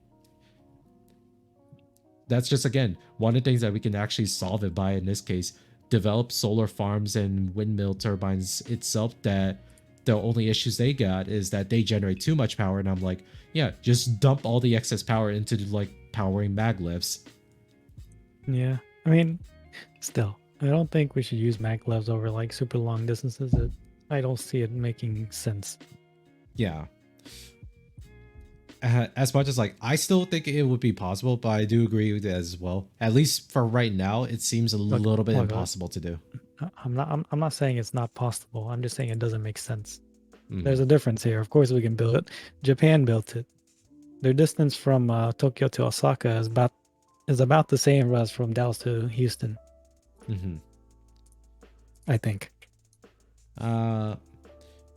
That's just, again, one of the things that we can actually solve it by, in this case, develop solar farms and windmill turbines itself, that the only issues they got is that they generate too much power. And I'm like, yeah, just dump all the excess power into like powering maglevs. Yeah, I mean, still, I don't think we should use maglevs over like super long distances. I don't see it making sense. Yeah. As much as like I still think it would be possible, but I do agree with it as well. At least for right now, it seems a little bit impossible to do. I'm not saying it's not possible. I'm just saying it doesn't make sense. Mm. There's a difference here. Of course, we can build it. Japan built it. Their distance from Tokyo to Osaka is about the same as from Dallas to Houston. Mm-hmm. I think.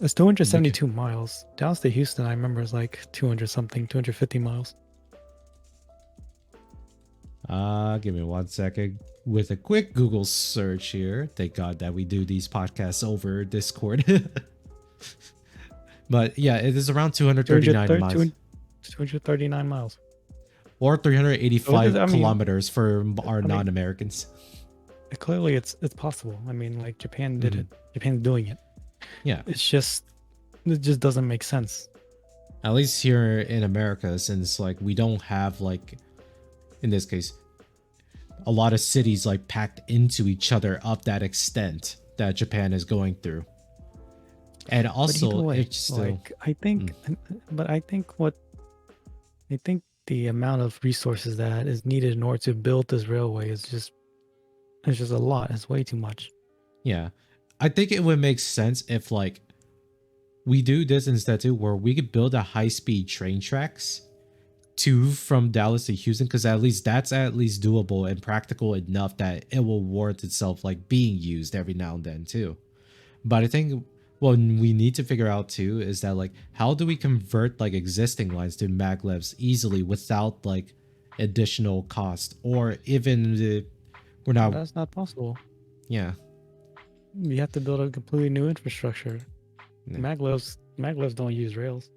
It's 272 miles. Dallas to Houston, I remember, is like 250 miles. Give me 1 second. With a quick Google search here. Thank God that we do these podcasts over Discord. But yeah, it is around 239 miles. 239 miles. Or 385 kilometers for our non-Americans. Clearly, it's possible. I mean, like Japan did it. Japan's doing it. Yeah. It just doesn't make sense. At least here in America, since like we don't have like, in this case, a lot of cities like packed into each other up that extent that Japan is going through. And also, way, it's still, like I think, but I think the amount of resources that is needed in order to build this railway is just a lot. It's way too much. Yeah, I think it would make sense if like we do this instead too, where we could build a high-speed train tracks from Dallas to Houston, because at least that's at least doable and practical enough that it will warrant itself like being used every now and then too. But I think what we need to figure out too is that like, how do we convert like existing lines to maglevs easily without like additional cost, or even we're not. That's not possible. Yeah, you have to build a completely new infrastructure. Yeah. Maglevs don't use rails.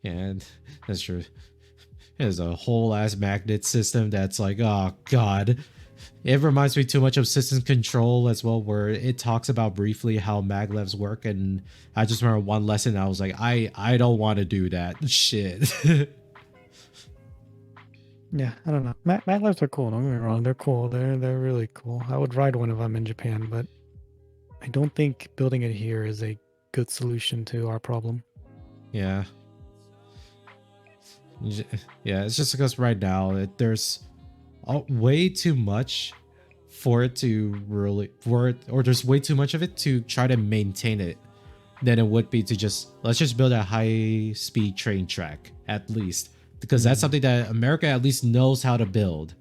Yeah, that's true. There's a whole ass magnet system that's like, oh god. It reminds me too much of System Control as well, where it talks about briefly how maglevs work, and I just remember one lesson. I was like, I don't want to do that shit. Yeah, I don't know. Maglevs are cool. Don't get me wrong. They're cool. They're really cool. I would ride one if I'm in Japan, but I don't think building it here is a good solution to our problem. Yeah. Yeah, it's just because right now there's way too much for it to really or there's way too much of it to try to maintain it than it would be to just let's just build a high speed train track at least, because that's something that America at least knows how to build.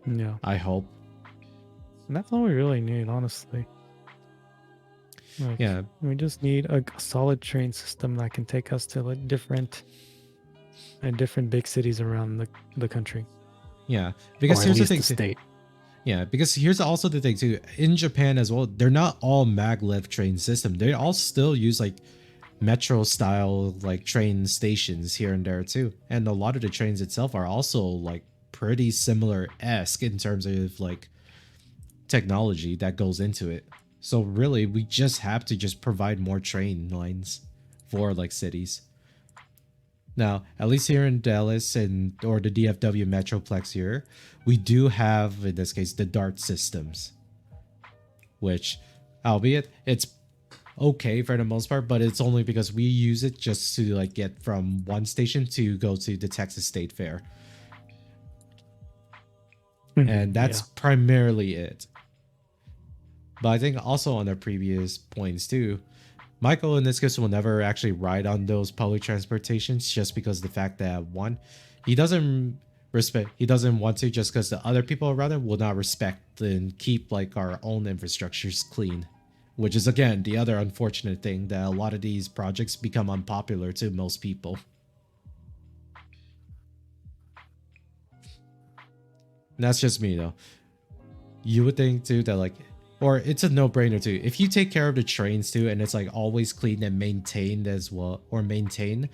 Yeah, I hope. and that's all we really need, honestly. Like, Yeah. we just need a solid train system that can take us to like different big cities around the country. Yeah, because Or here's at the least thing. state. Yeah, because here's also the thing too. In Japan as well, they're not all maglev train system. They all still use like metro style like train stations here and there too. And a lot of the trains itself are also like pretty similar esque in terms of like technology that goes into it. So really, we just have to just provide more train lines for like cities. Now, at least here in Dallas and or the DFW Metroplex here, we do have in this case the DART systems, which, albeit it's okay for the most part, but it's only because we use it just to like get from one station to go to the Texas State Fair, and that's primarily it. But I think also on the previous points too, Michael in this case will never actually ride on those public transportations just because of the fact that one, he doesn't want to just because the other people around him will not respect and keep like our own infrastructures clean, which is again the other unfortunate thing that a lot of these projects become unpopular to most people. And that's just me though. You would think too that like, or it's a no-brainer too. If you take care of the trains too, and it's like always clean and maintained as well, or maintained,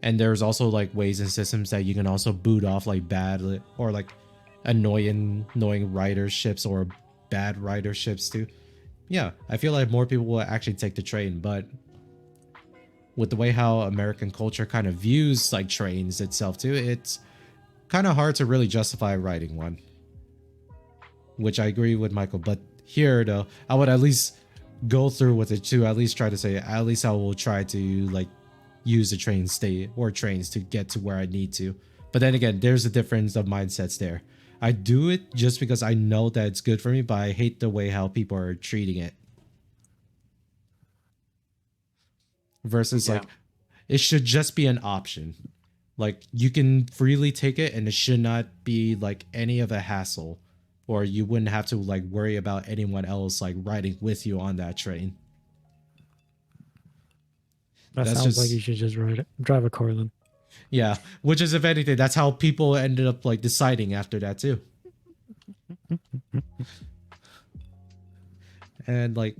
and there's also like ways and systems that you can also boot off like bad or like annoying riderships or bad riderships too. Yeah, I feel like more people will actually take the train, but with the way how American culture kind of views like trains itself too, it's kind of hard to really justify riding one. Which I agree with Michael, but here though, I would at least go through with it to at least try to say, at least I will try to like use the train state or trains to get to where I need to. But then again, there's a difference of mindsets there. I do it just because I know that it's good for me, but I hate the way how people are treating it. Versus like, it should just be an option. Like you can freely take it and it should not be like any of a hassle. Or you wouldn't have to like worry about anyone else like riding with you on that train. That sounds like you should just drive a car then. Yeah, which is if anything, that's how people ended up like deciding after that too. And like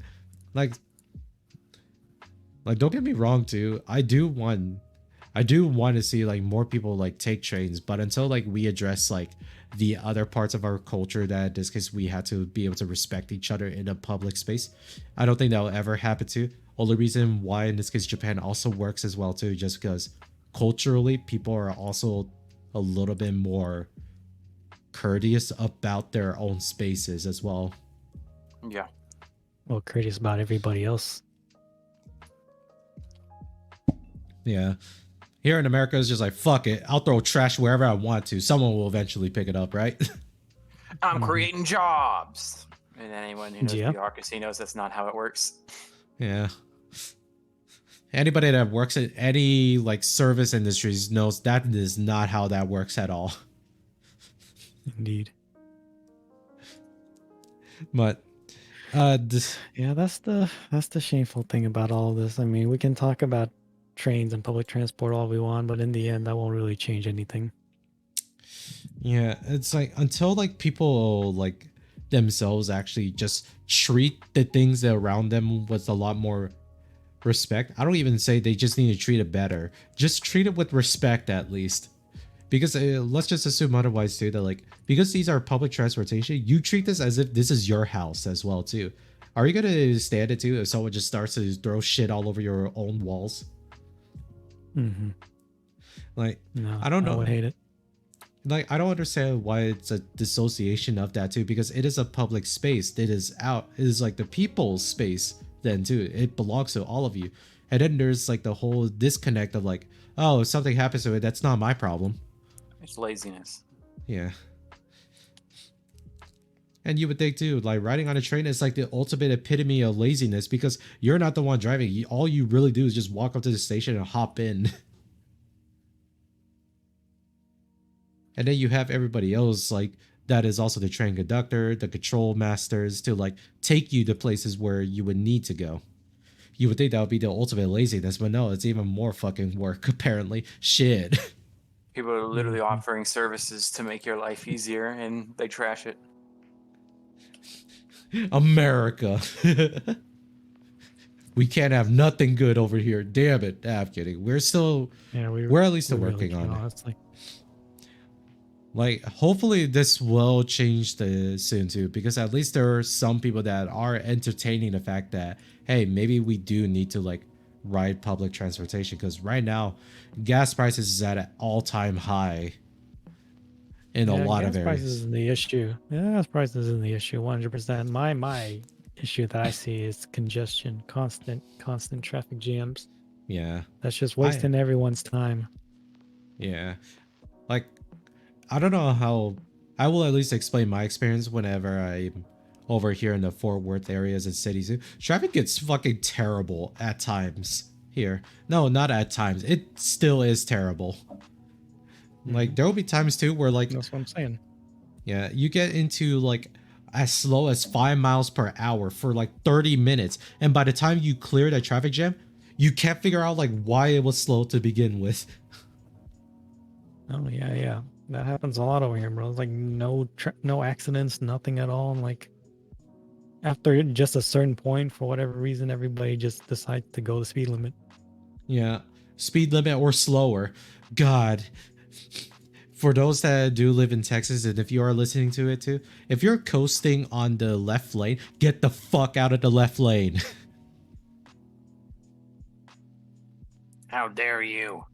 don't get me wrong too. I do want to see like more people like take trains, but until like we address like the other parts of our culture that in this case we had to be able to respect each other in a public space, I don't think that will ever happen too. Only reason why in this case Japan also works as well too, just because culturally people are also a little bit more courteous about their own spaces as well. Yeah. Well, courteous about everybody else. Yeah. Here in America, it's just like, fuck it. I'll throw trash wherever I want to. Someone will eventually pick it up, right? I'm creating jobs. And anyone who knows bureaucracy knows that's not how it works. Yeah. Anybody that works in any like service industries knows that is not how that works at all. Indeed. But that's the shameful thing about all this. I mean, we can talk about trains and public transport all we want, but in the end that won't really change anything. Yeah, it's like until like people like themselves actually just treat the things that around them with a lot more respect. I don't even say they just need to treat it better. Just treat it with respect at least. Because let's just assume otherwise too, that like because these are public transportation, you treat this as if this is your house as well too. Are you gonna stand it too if someone just starts to throw shit all over your own walls? Mm-hmm. Like, No, I don't I know. would hate it. Like, I don't understand why it's a dissociation of that too, because it is a public space. It is like the people's space then too. It belongs to all of you. And then there's like the whole disconnect of like, oh, if something happens to it, that's not my problem. It's laziness. Yeah. And you would think too, like riding on a train is like the ultimate epitome of laziness because you're not the one driving. All you really do is just walk up to the station and hop in. And then you have everybody else like that is also the train conductor, the control masters to like take you to places where you would need to go. You would think that would be the ultimate laziness, but no, it's even more fucking work apparently. Shit. People are literally Mhm. offering services to make your life easier, and they trash it. America. We can't have nothing good over here. Damn it. Nah, I'm kidding. We're Yeah, we're at least we really working on can't, it. honestly. Like, hopefully this will change soon too, because at least there are some people that are entertaining the fact that, hey, maybe we do need to like ride public transportation because right now gas prices is at an all-time high in a Yeah, lot of gas prices areas. isn't the issue. Gas prices isn't the issue 100%. My issue that I see is congestion, constant traffic jams. Yeah. That's just I wasting everyone's time. yeah. Like, I don't know how I will at least explain my experience whenever I'm over here in the Fort Worth areas and cities. Traffic gets fucking terrible at times here. No, not at times. It still is terrible. Like there will be times too where like That's what I'm saying. yeah, you get into like as slow as 5 miles per hour for like 30 minutes and by the time you clear that traffic jam, you can't figure out like why it was slow to begin with. Oh yeah. That happens a lot over here, bro. It's like no accidents, nothing at all. And like after just a certain point, for whatever reason, everybody just decides to go the speed limit. Yeah, speed limit or slower. God. For those that do live in Texas, and if you are listening to it too, if you're coasting on the left lane, get the fuck out of the left lane. How dare you?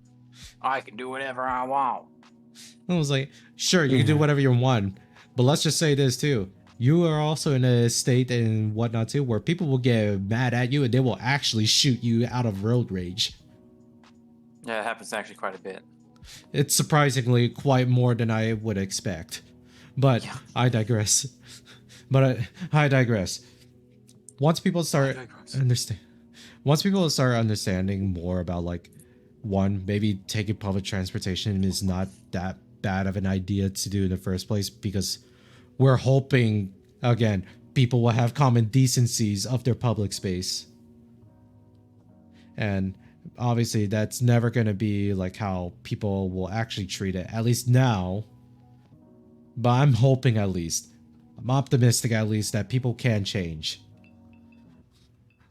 I can do whatever I want. I was like, sure, you can do whatever you want, but let's just say this too. You are also in a state and whatnot too, where people will get mad at you and they will actually shoot you out of road rage. Yeah, it happens actually quite a bit. It's surprisingly quite more than I would expect. But Yeah. I digress. I digress. Once people start understanding more about like one, maybe taking public transportation is not that bad of an idea to do in the first place because we're hoping again people will have common decencies of their public space. And obviously that's never going to be like how people will actually treat it, at least now. But I'm hoping I'm optimistic at least that people can change.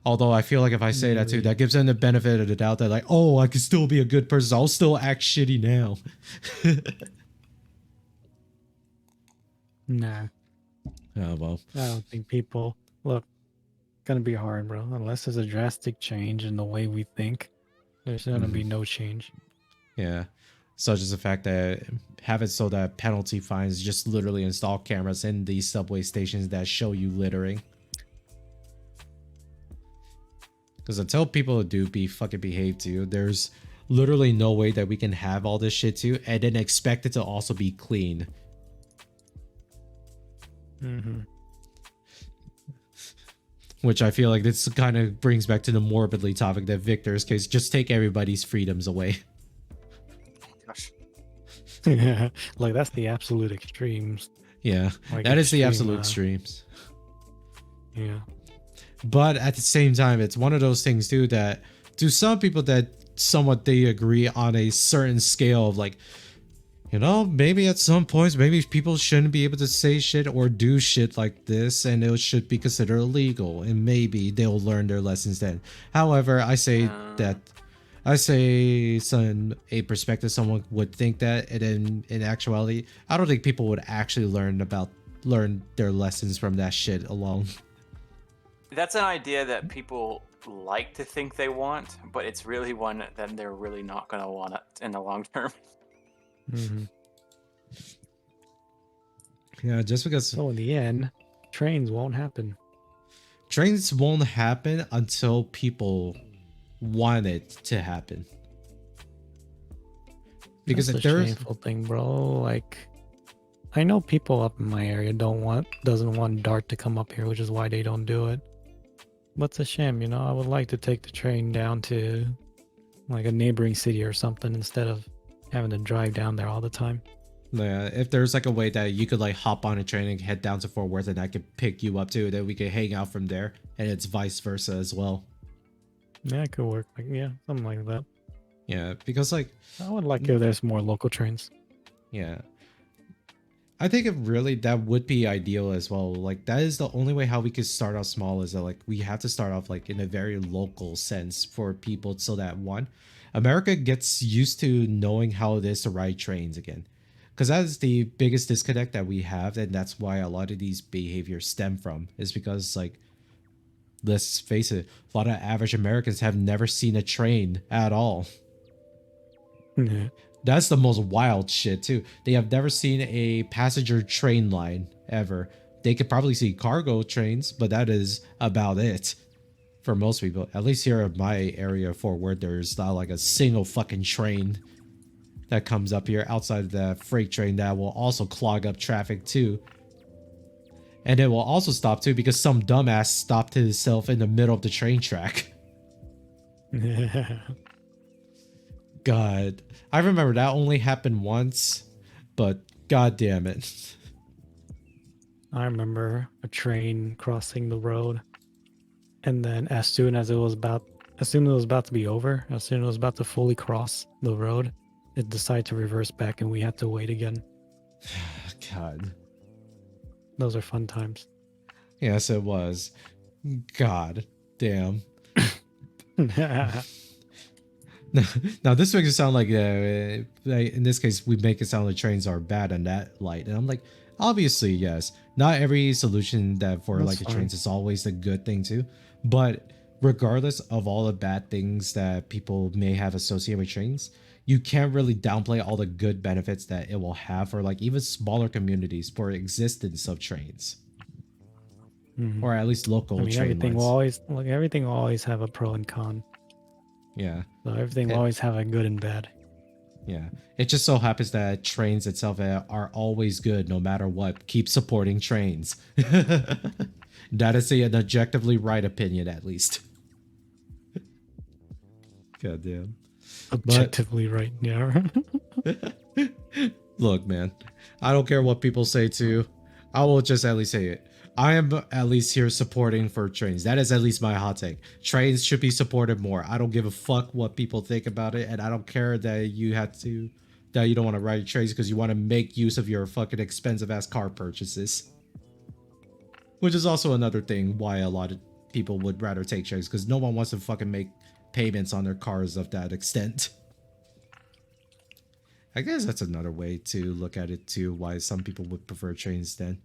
Although I feel like if I say that too, that gives them the benefit of the doubt that like, oh, I could still be a good person. I'll still act shitty now. Nah, Oh, well. I don't think people look. Gonna be hard, bro. Unless there's a drastic change in the way we think, there's gonna be no change. Yeah. Such as the fact that have it so that penalty fines just literally install cameras in these subway stations that show you littering. Because until people do fucking behave to you, there's literally no way that we can have all this shit too and then expect it to also be clean. Which I feel like this kind of brings back to the morbidly topic that Victor's case, just take everybody's freedoms away. Gosh. Like that's the absolute extremes. Yeah, Like that is the extreme, absolute extremes. Yeah. But at the same time, it's one of those things too that to some people that somewhat they agree on a certain scale of like, you know, maybe at some points, maybe people shouldn't be able to say shit or do shit like this and it should be considered illegal and maybe they'll learn their lessons then. However, I say that I say, son, a perspective someone would think that, and then in actuality, I don't think people would actually learn their lessons from that shit alone. That's an idea that people like to think they want, but it's really one that they're really not going to want it in the long term. Hmm. Yeah, just because So in the end, trains won't happen. trains won't happen until people want it to happen. Because That's if a there's shameful thing, bro. Like, I know people up in my area doesn't want Dart to come up here, which is why they don't do it. But it's a shame, you know. I would like to take the train down to like a neighboring city or something instead of having to drive down there all the time. yeah, if there's like a way that you could like hop on a train and head down to Fort Worth and I could pick you up too, then we could hang out from there, and it's vice versa as well. Yeah, it could work. Like, yeah, something like that. Yeah, because like I would like if there's more local trains. yeah, I think it really that would be ideal as well. Like that is the only way how we could start off small is that like we have to start off like in a very local sense for people so that one, America gets used to knowing how it is to ride trains again. Because that is the biggest disconnect that we have, and that's why a lot of these behaviors stem from is because like let's face it, a lot of average Americans have never seen a train at all. Yeah. That's the most wild shit too. They have never seen a passenger train line ever. They could probably see cargo trains, but that is about it for most people. At least here in my area of Fort Worth, there's not like a single fucking train that comes up here outside of the freight train that will also clog up traffic too. And it will also stop too because some dumbass stopped himself in the middle of the train track. God, I remember that only happened once, but god damn it. I remember a train crossing the road, and then as soon as it was about to be over, as soon as it was about to fully cross the road, it decided to reverse back, and we had to wait again. God. Those are fun times. Yes, it was. God damn. Now this makes it sound like in this case we make it sound like trains are bad in that light, and I'm like, obviously yes, not every solution that for That's like the fine. trains is always a good thing too, but regardless of all the bad things that people may have associated with trains, you can't really downplay all the good benefits that it will have for like even smaller communities for existence of trains, Mhm. or at least local I mean, train lines. everything will always have a pro and con. Yeah. So everything will It- always have a good and bad. Yeah. It just so happens that trains itself are always good no matter what. Keep supporting trains. That is an objectively right opinion, at least. God damn. Objectively right, yeah. Look, man, I don't care what people say to. I will just at least say it. I am at least here supporting for trains. That is at least my hot take. Trains should be supported more. I don't give a fuck what people think about it, and I don't care that you don't want to ride trains because you want to make use of your fucking expensive ass car purchases. Which is also another thing why a lot of people would rather take trains because no one wants to fucking make payments on their cars of that extent. I guess that's another way to look at it too. Why some people would prefer trains then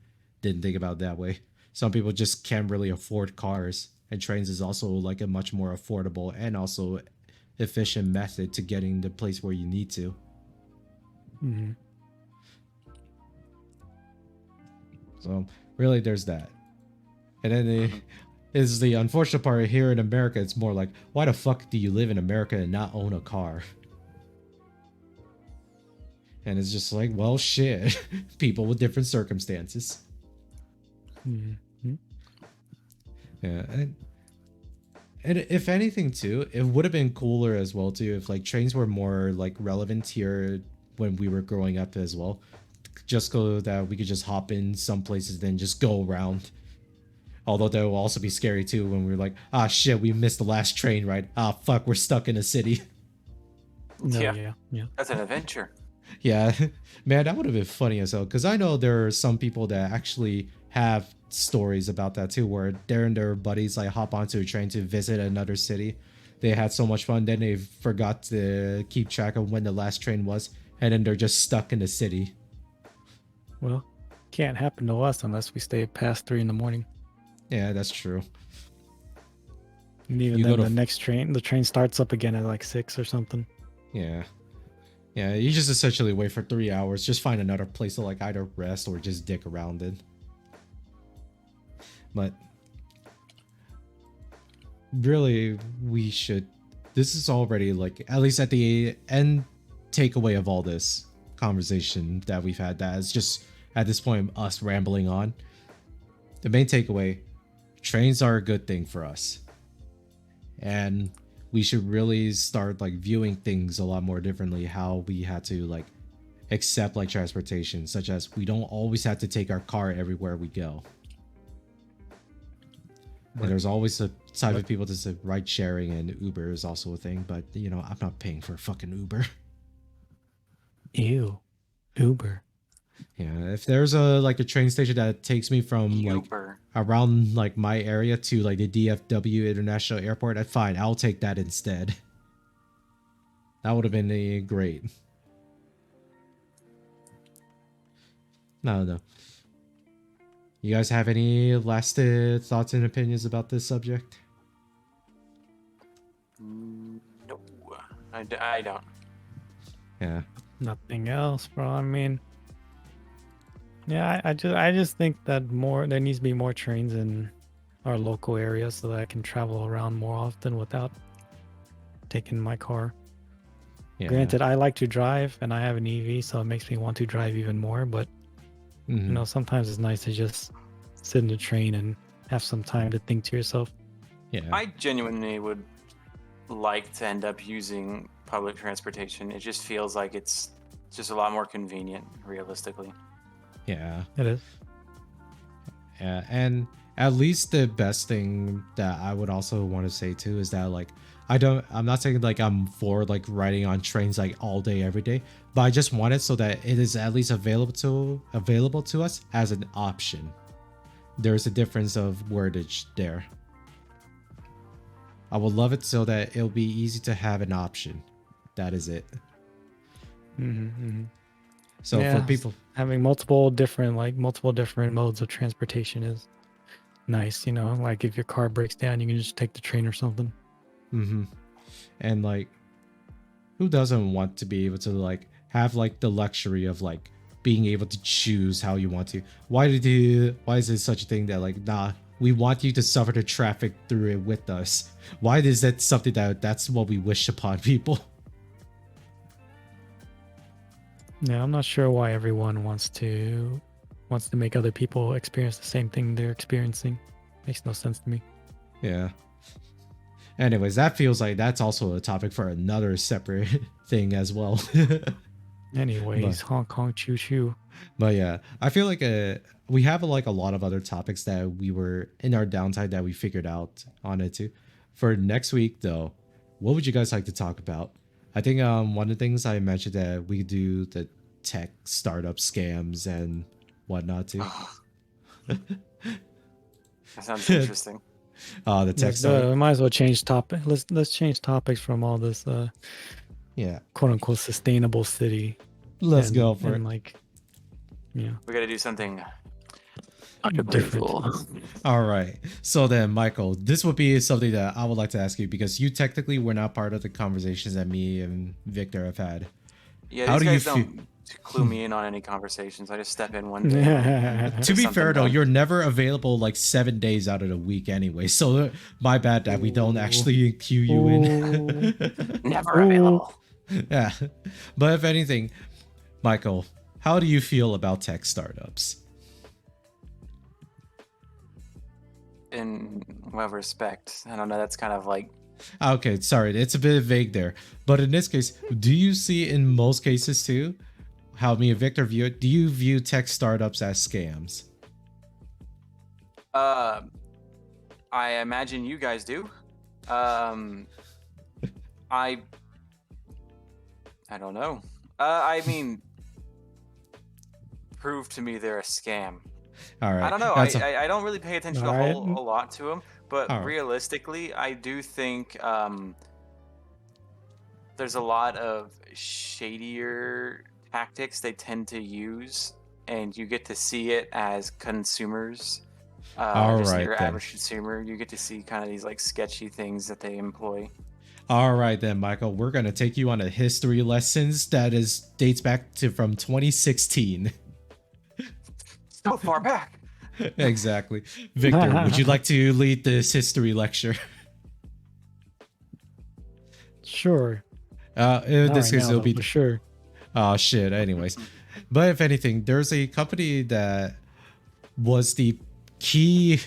didn't think about it that way. Some people just can't really afford cars, and trains is also like a much more affordable and also efficient method to getting the place where you need to. Hmm. So really, there's that. And then is the unfortunate part here in America. It's more like, why the fuck do you live in America and not own a car? And it's just like, well, shit. People with different circumstances. Hmm. Yeah, and if anything too, it would have been cooler as well too if like trains were more like relevant here when we were growing up as well. Just so that we could just hop in some places then just go around. Although that will also be scary too when we're like, ah shit, we missed the last train ride. Ah fuck, we're stuck in a city. No, Yeah. yeah. That's an adventure. Yeah, man, that would have been funny as hell. Because I know there are some people that actually have stories about that too, where they're and their buddies like hop onto a train to visit another city. they had so much fun, then they forgot to keep track of when the last train was, and then they're just stuck in the city. Well, can't happen to us unless we stay past 3 in the morning. Yeah, that's true. And even You go then, to the next train, the train starts up again at like 6 or something. Yeah. Yeah, you just essentially wait for 3 hours. Just find another place to like either rest or just dick around in. But really, we should. This is already like, at least at the end takeaway of all this conversation that we've had, that is just at this point us rambling on. The main takeaway: trains are a good thing for us. And we should really start like viewing things a lot more differently, how we had to like accept like transportation, such as we don't always have to take our car everywhere we go. Right. And there's always a type of people that say ride sharing, and Uber is also a thing, but you know, I'm not paying for a fucking Uber. Ew. Uber. Yeah, if there's a train station that takes me from Uber. like around like my area to like the DFW International Airport, that's fine. I'll take that instead. That would have been great. No. You guys have any last thoughts and opinions about this subject? No, I don't. Yeah. Nothing else, bro. I mean, yeah, I just think that there needs to be more trains in our local area so that I can travel around more often without taking my car. Yeah. Granted, I like to drive and I have an EV, so it makes me want to drive even more. But you know, sometimes it's nice to just sit in the train and have some time to think to yourself. Yeah. I genuinely would like to end up using public transportation. It just feels like it's just a lot more convenient, realistically. Yeah. It is. Yeah, and at least the best thing that I would also want to say too is that like I'm not saying like I'm for like riding on trains like all day every day, but I just want it so that it is at least available to us as an option. There's a difference of wordage there. I would love it so that it'll be easy to have an option. That is it. So Yeah, for people having multiple different modes of transportation is nice. You know, like if your car breaks down, you can just take the train or something. And like, who doesn't want to be able to like have like the luxury of like being able to choose how you want to? Why is it such a thing that like, nah, we want you to suffer the traffic through it with us? Why is that something that's what we wish upon people? Yeah, I'm not sure why everyone wants to make other people experience the same thing they're experiencing. Makes no sense to me. Yeah. Anyways, that feels like that's also a topic for another separate thing as well. Anyways, Hong Kong choo choo. But yeah, I feel like we have like a lot of other topics that we were in our downtime that we figured out on it too. For next week though, what would you guys like to talk about? I think one of the things I mentioned that we do the tech startup scams and whatnot too. That sounds interesting. The tech We might as well change topic. Let's change topics from all this yeah, quote unquote sustainable city. let's go for it. Like, yeah, We got to do something different. All right. So then, Michael, this would be something that I would like to ask you because you technically were not part of the conversations that me and Victor have had. Yeah, How these do you guys don't clue me in on any conversations. I just step in one day. To be fair though, done. you're never available like 7 days out of the week anyway. So my bad that we don't actually cue you in. Never available. Yeah. But if anything, Michael, how do you feel about tech startups? In what respect? I don't know. That's kind of like Okay, sorry, it's a bit vague there. But in this case, do you see in most cases too, how me and Victor view it, do you view tech startups as scams? I imagine you guys do. I don't know. I mean, prove to me they're a scam. All right. I don't know. I don't really pay attention All right. a lot to them, but All right. realistically, I do think there's a lot of shadier tactics they tend to use, and you get to see it as consumers. All Just right your then. average consumer, you get to see kind of these like sketchy things that they employ. All right then, Michael. We're gonna take you on a history lessons that is dates back to from 2016. So far back. Exactly. Victor, would you like to lead this history lecture? Sure. In Not this right case, now, it'll though, be. but sure. Oh shit. Anyways, but if anything, there's a company that was the key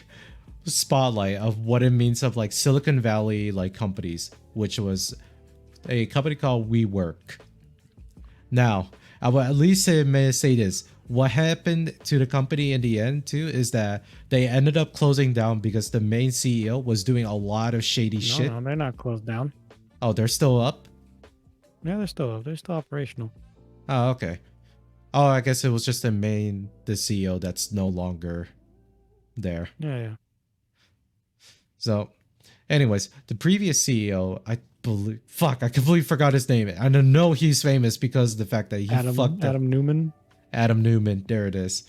spotlight of what it means of like Silicon Valley like companies, which was a company called WeWork. Now, I will at least say this. What happened to the company in the end too is that they ended up closing down because the main CEO was doing a lot of shady shit. No, they're not closed down. Oh, they're still up? Yeah, they're still up. They're still operational. Oh, okay. Oh, I guess it was just the CEO that's no longer there. Yeah. So, anyways, the previous CEO, I completely forgot his name. I know he's famous because of the fact that he fucked up. Adam Newman. Adam Newman, there it is.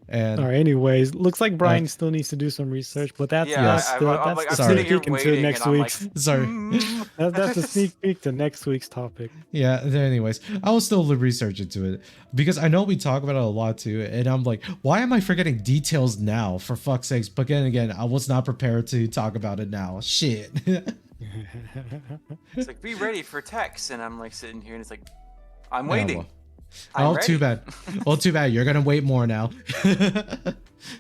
And All right. Anyways, looks like Brian still needs to do some research, but that's Yes. I'm the Sorry. sitting sneak here peek into waiting, next and I'm like, week's. sorry. That's the sneak peek to next week's topic. Yeah, anyways, I will still research into it because I know we talk about it a lot too, and I'm like, why am I forgetting details now? For fuck's sakes! But then again, I was not prepared to talk about it now. Shit. it's like, be ready for text, and I'm like sitting here, and it's like, I'm Oh, waiting. well. I'm Oh, ready. too bad. Well, too bad. You're gonna wait more now.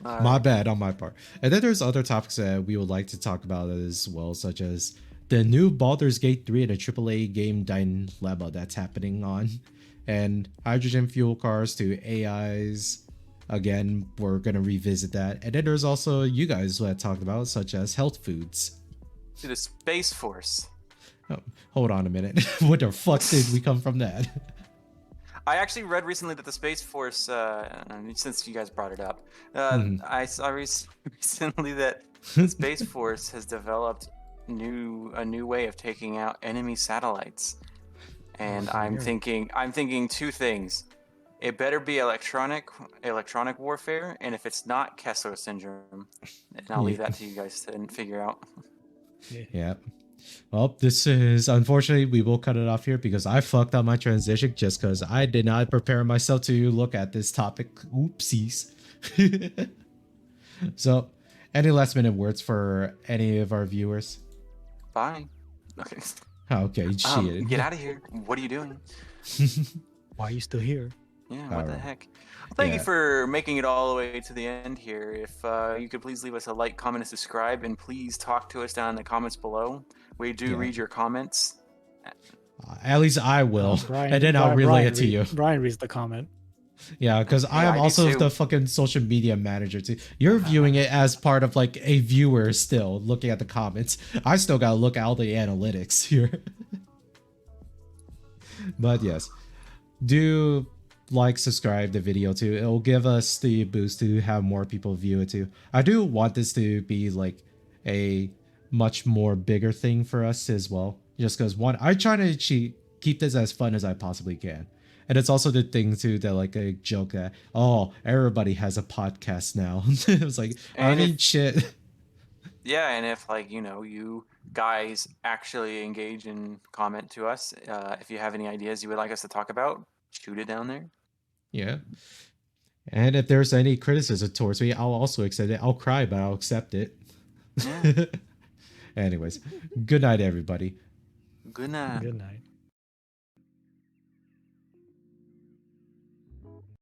My bad on my part. And then there's other topics that we would like to talk about as well, such as the new Baldur's Gate 3 and a AAA game dilemma that's happening on, and hydrogen fuel cars to AIs. Again, we're gonna revisit that. And then there's also you guys who had talked about, such as health foods. To the Space Force. Oh, hold on a minute. What the fuck did we come from that? I actually read recently that the Space Force, since you guys brought it up, I saw recently that the Space Force has developed a new way of taking out enemy satellites, and I'm thinking two things. It better be electronic warfare, and if it's not, Kessler syndrome, and I'll leave that to you guys to figure out. Yeah. Well, this is unfortunately we will cut it off here because I fucked up my transition just because I did not prepare myself to look at this topic. Oopsies. So, any last minute words for any of our viewers? Bye. Okay. Okay, shit. Get out of here. What are you doing? Why are you still here? Yeah, what the heck? Well, thank you for making it all the way to the end here. If you could please leave us a like, comment, and subscribe, and please talk to us down in the comments below. We do read your comments. At least I will, Brian, and then I'll relay it to you. Brian reads the comment. Yeah, because I am also the fucking social media manager too. You're viewing it as part of like a viewer still, looking at the comments. I still gotta look at all the analytics here. But yes, do like, subscribe the video too. It'll give us the boost to have more people view it too. I do want this to be like a much more bigger thing for us as well. Just because one, I try to keep this as fun as I possibly can. And it's also the thing too that like a joke that, oh, everybody has a podcast now. It's like, I mean, shit. Yeah, and if like, you guys actually engage and comment to us, if you have any ideas you would like us to talk about, shoot it down there. Yeah. And if there's any criticism towards me, I'll also accept it. I'll cry, but I'll accept it. Yeah. Anyways, good night, everybody. Good night. Good night.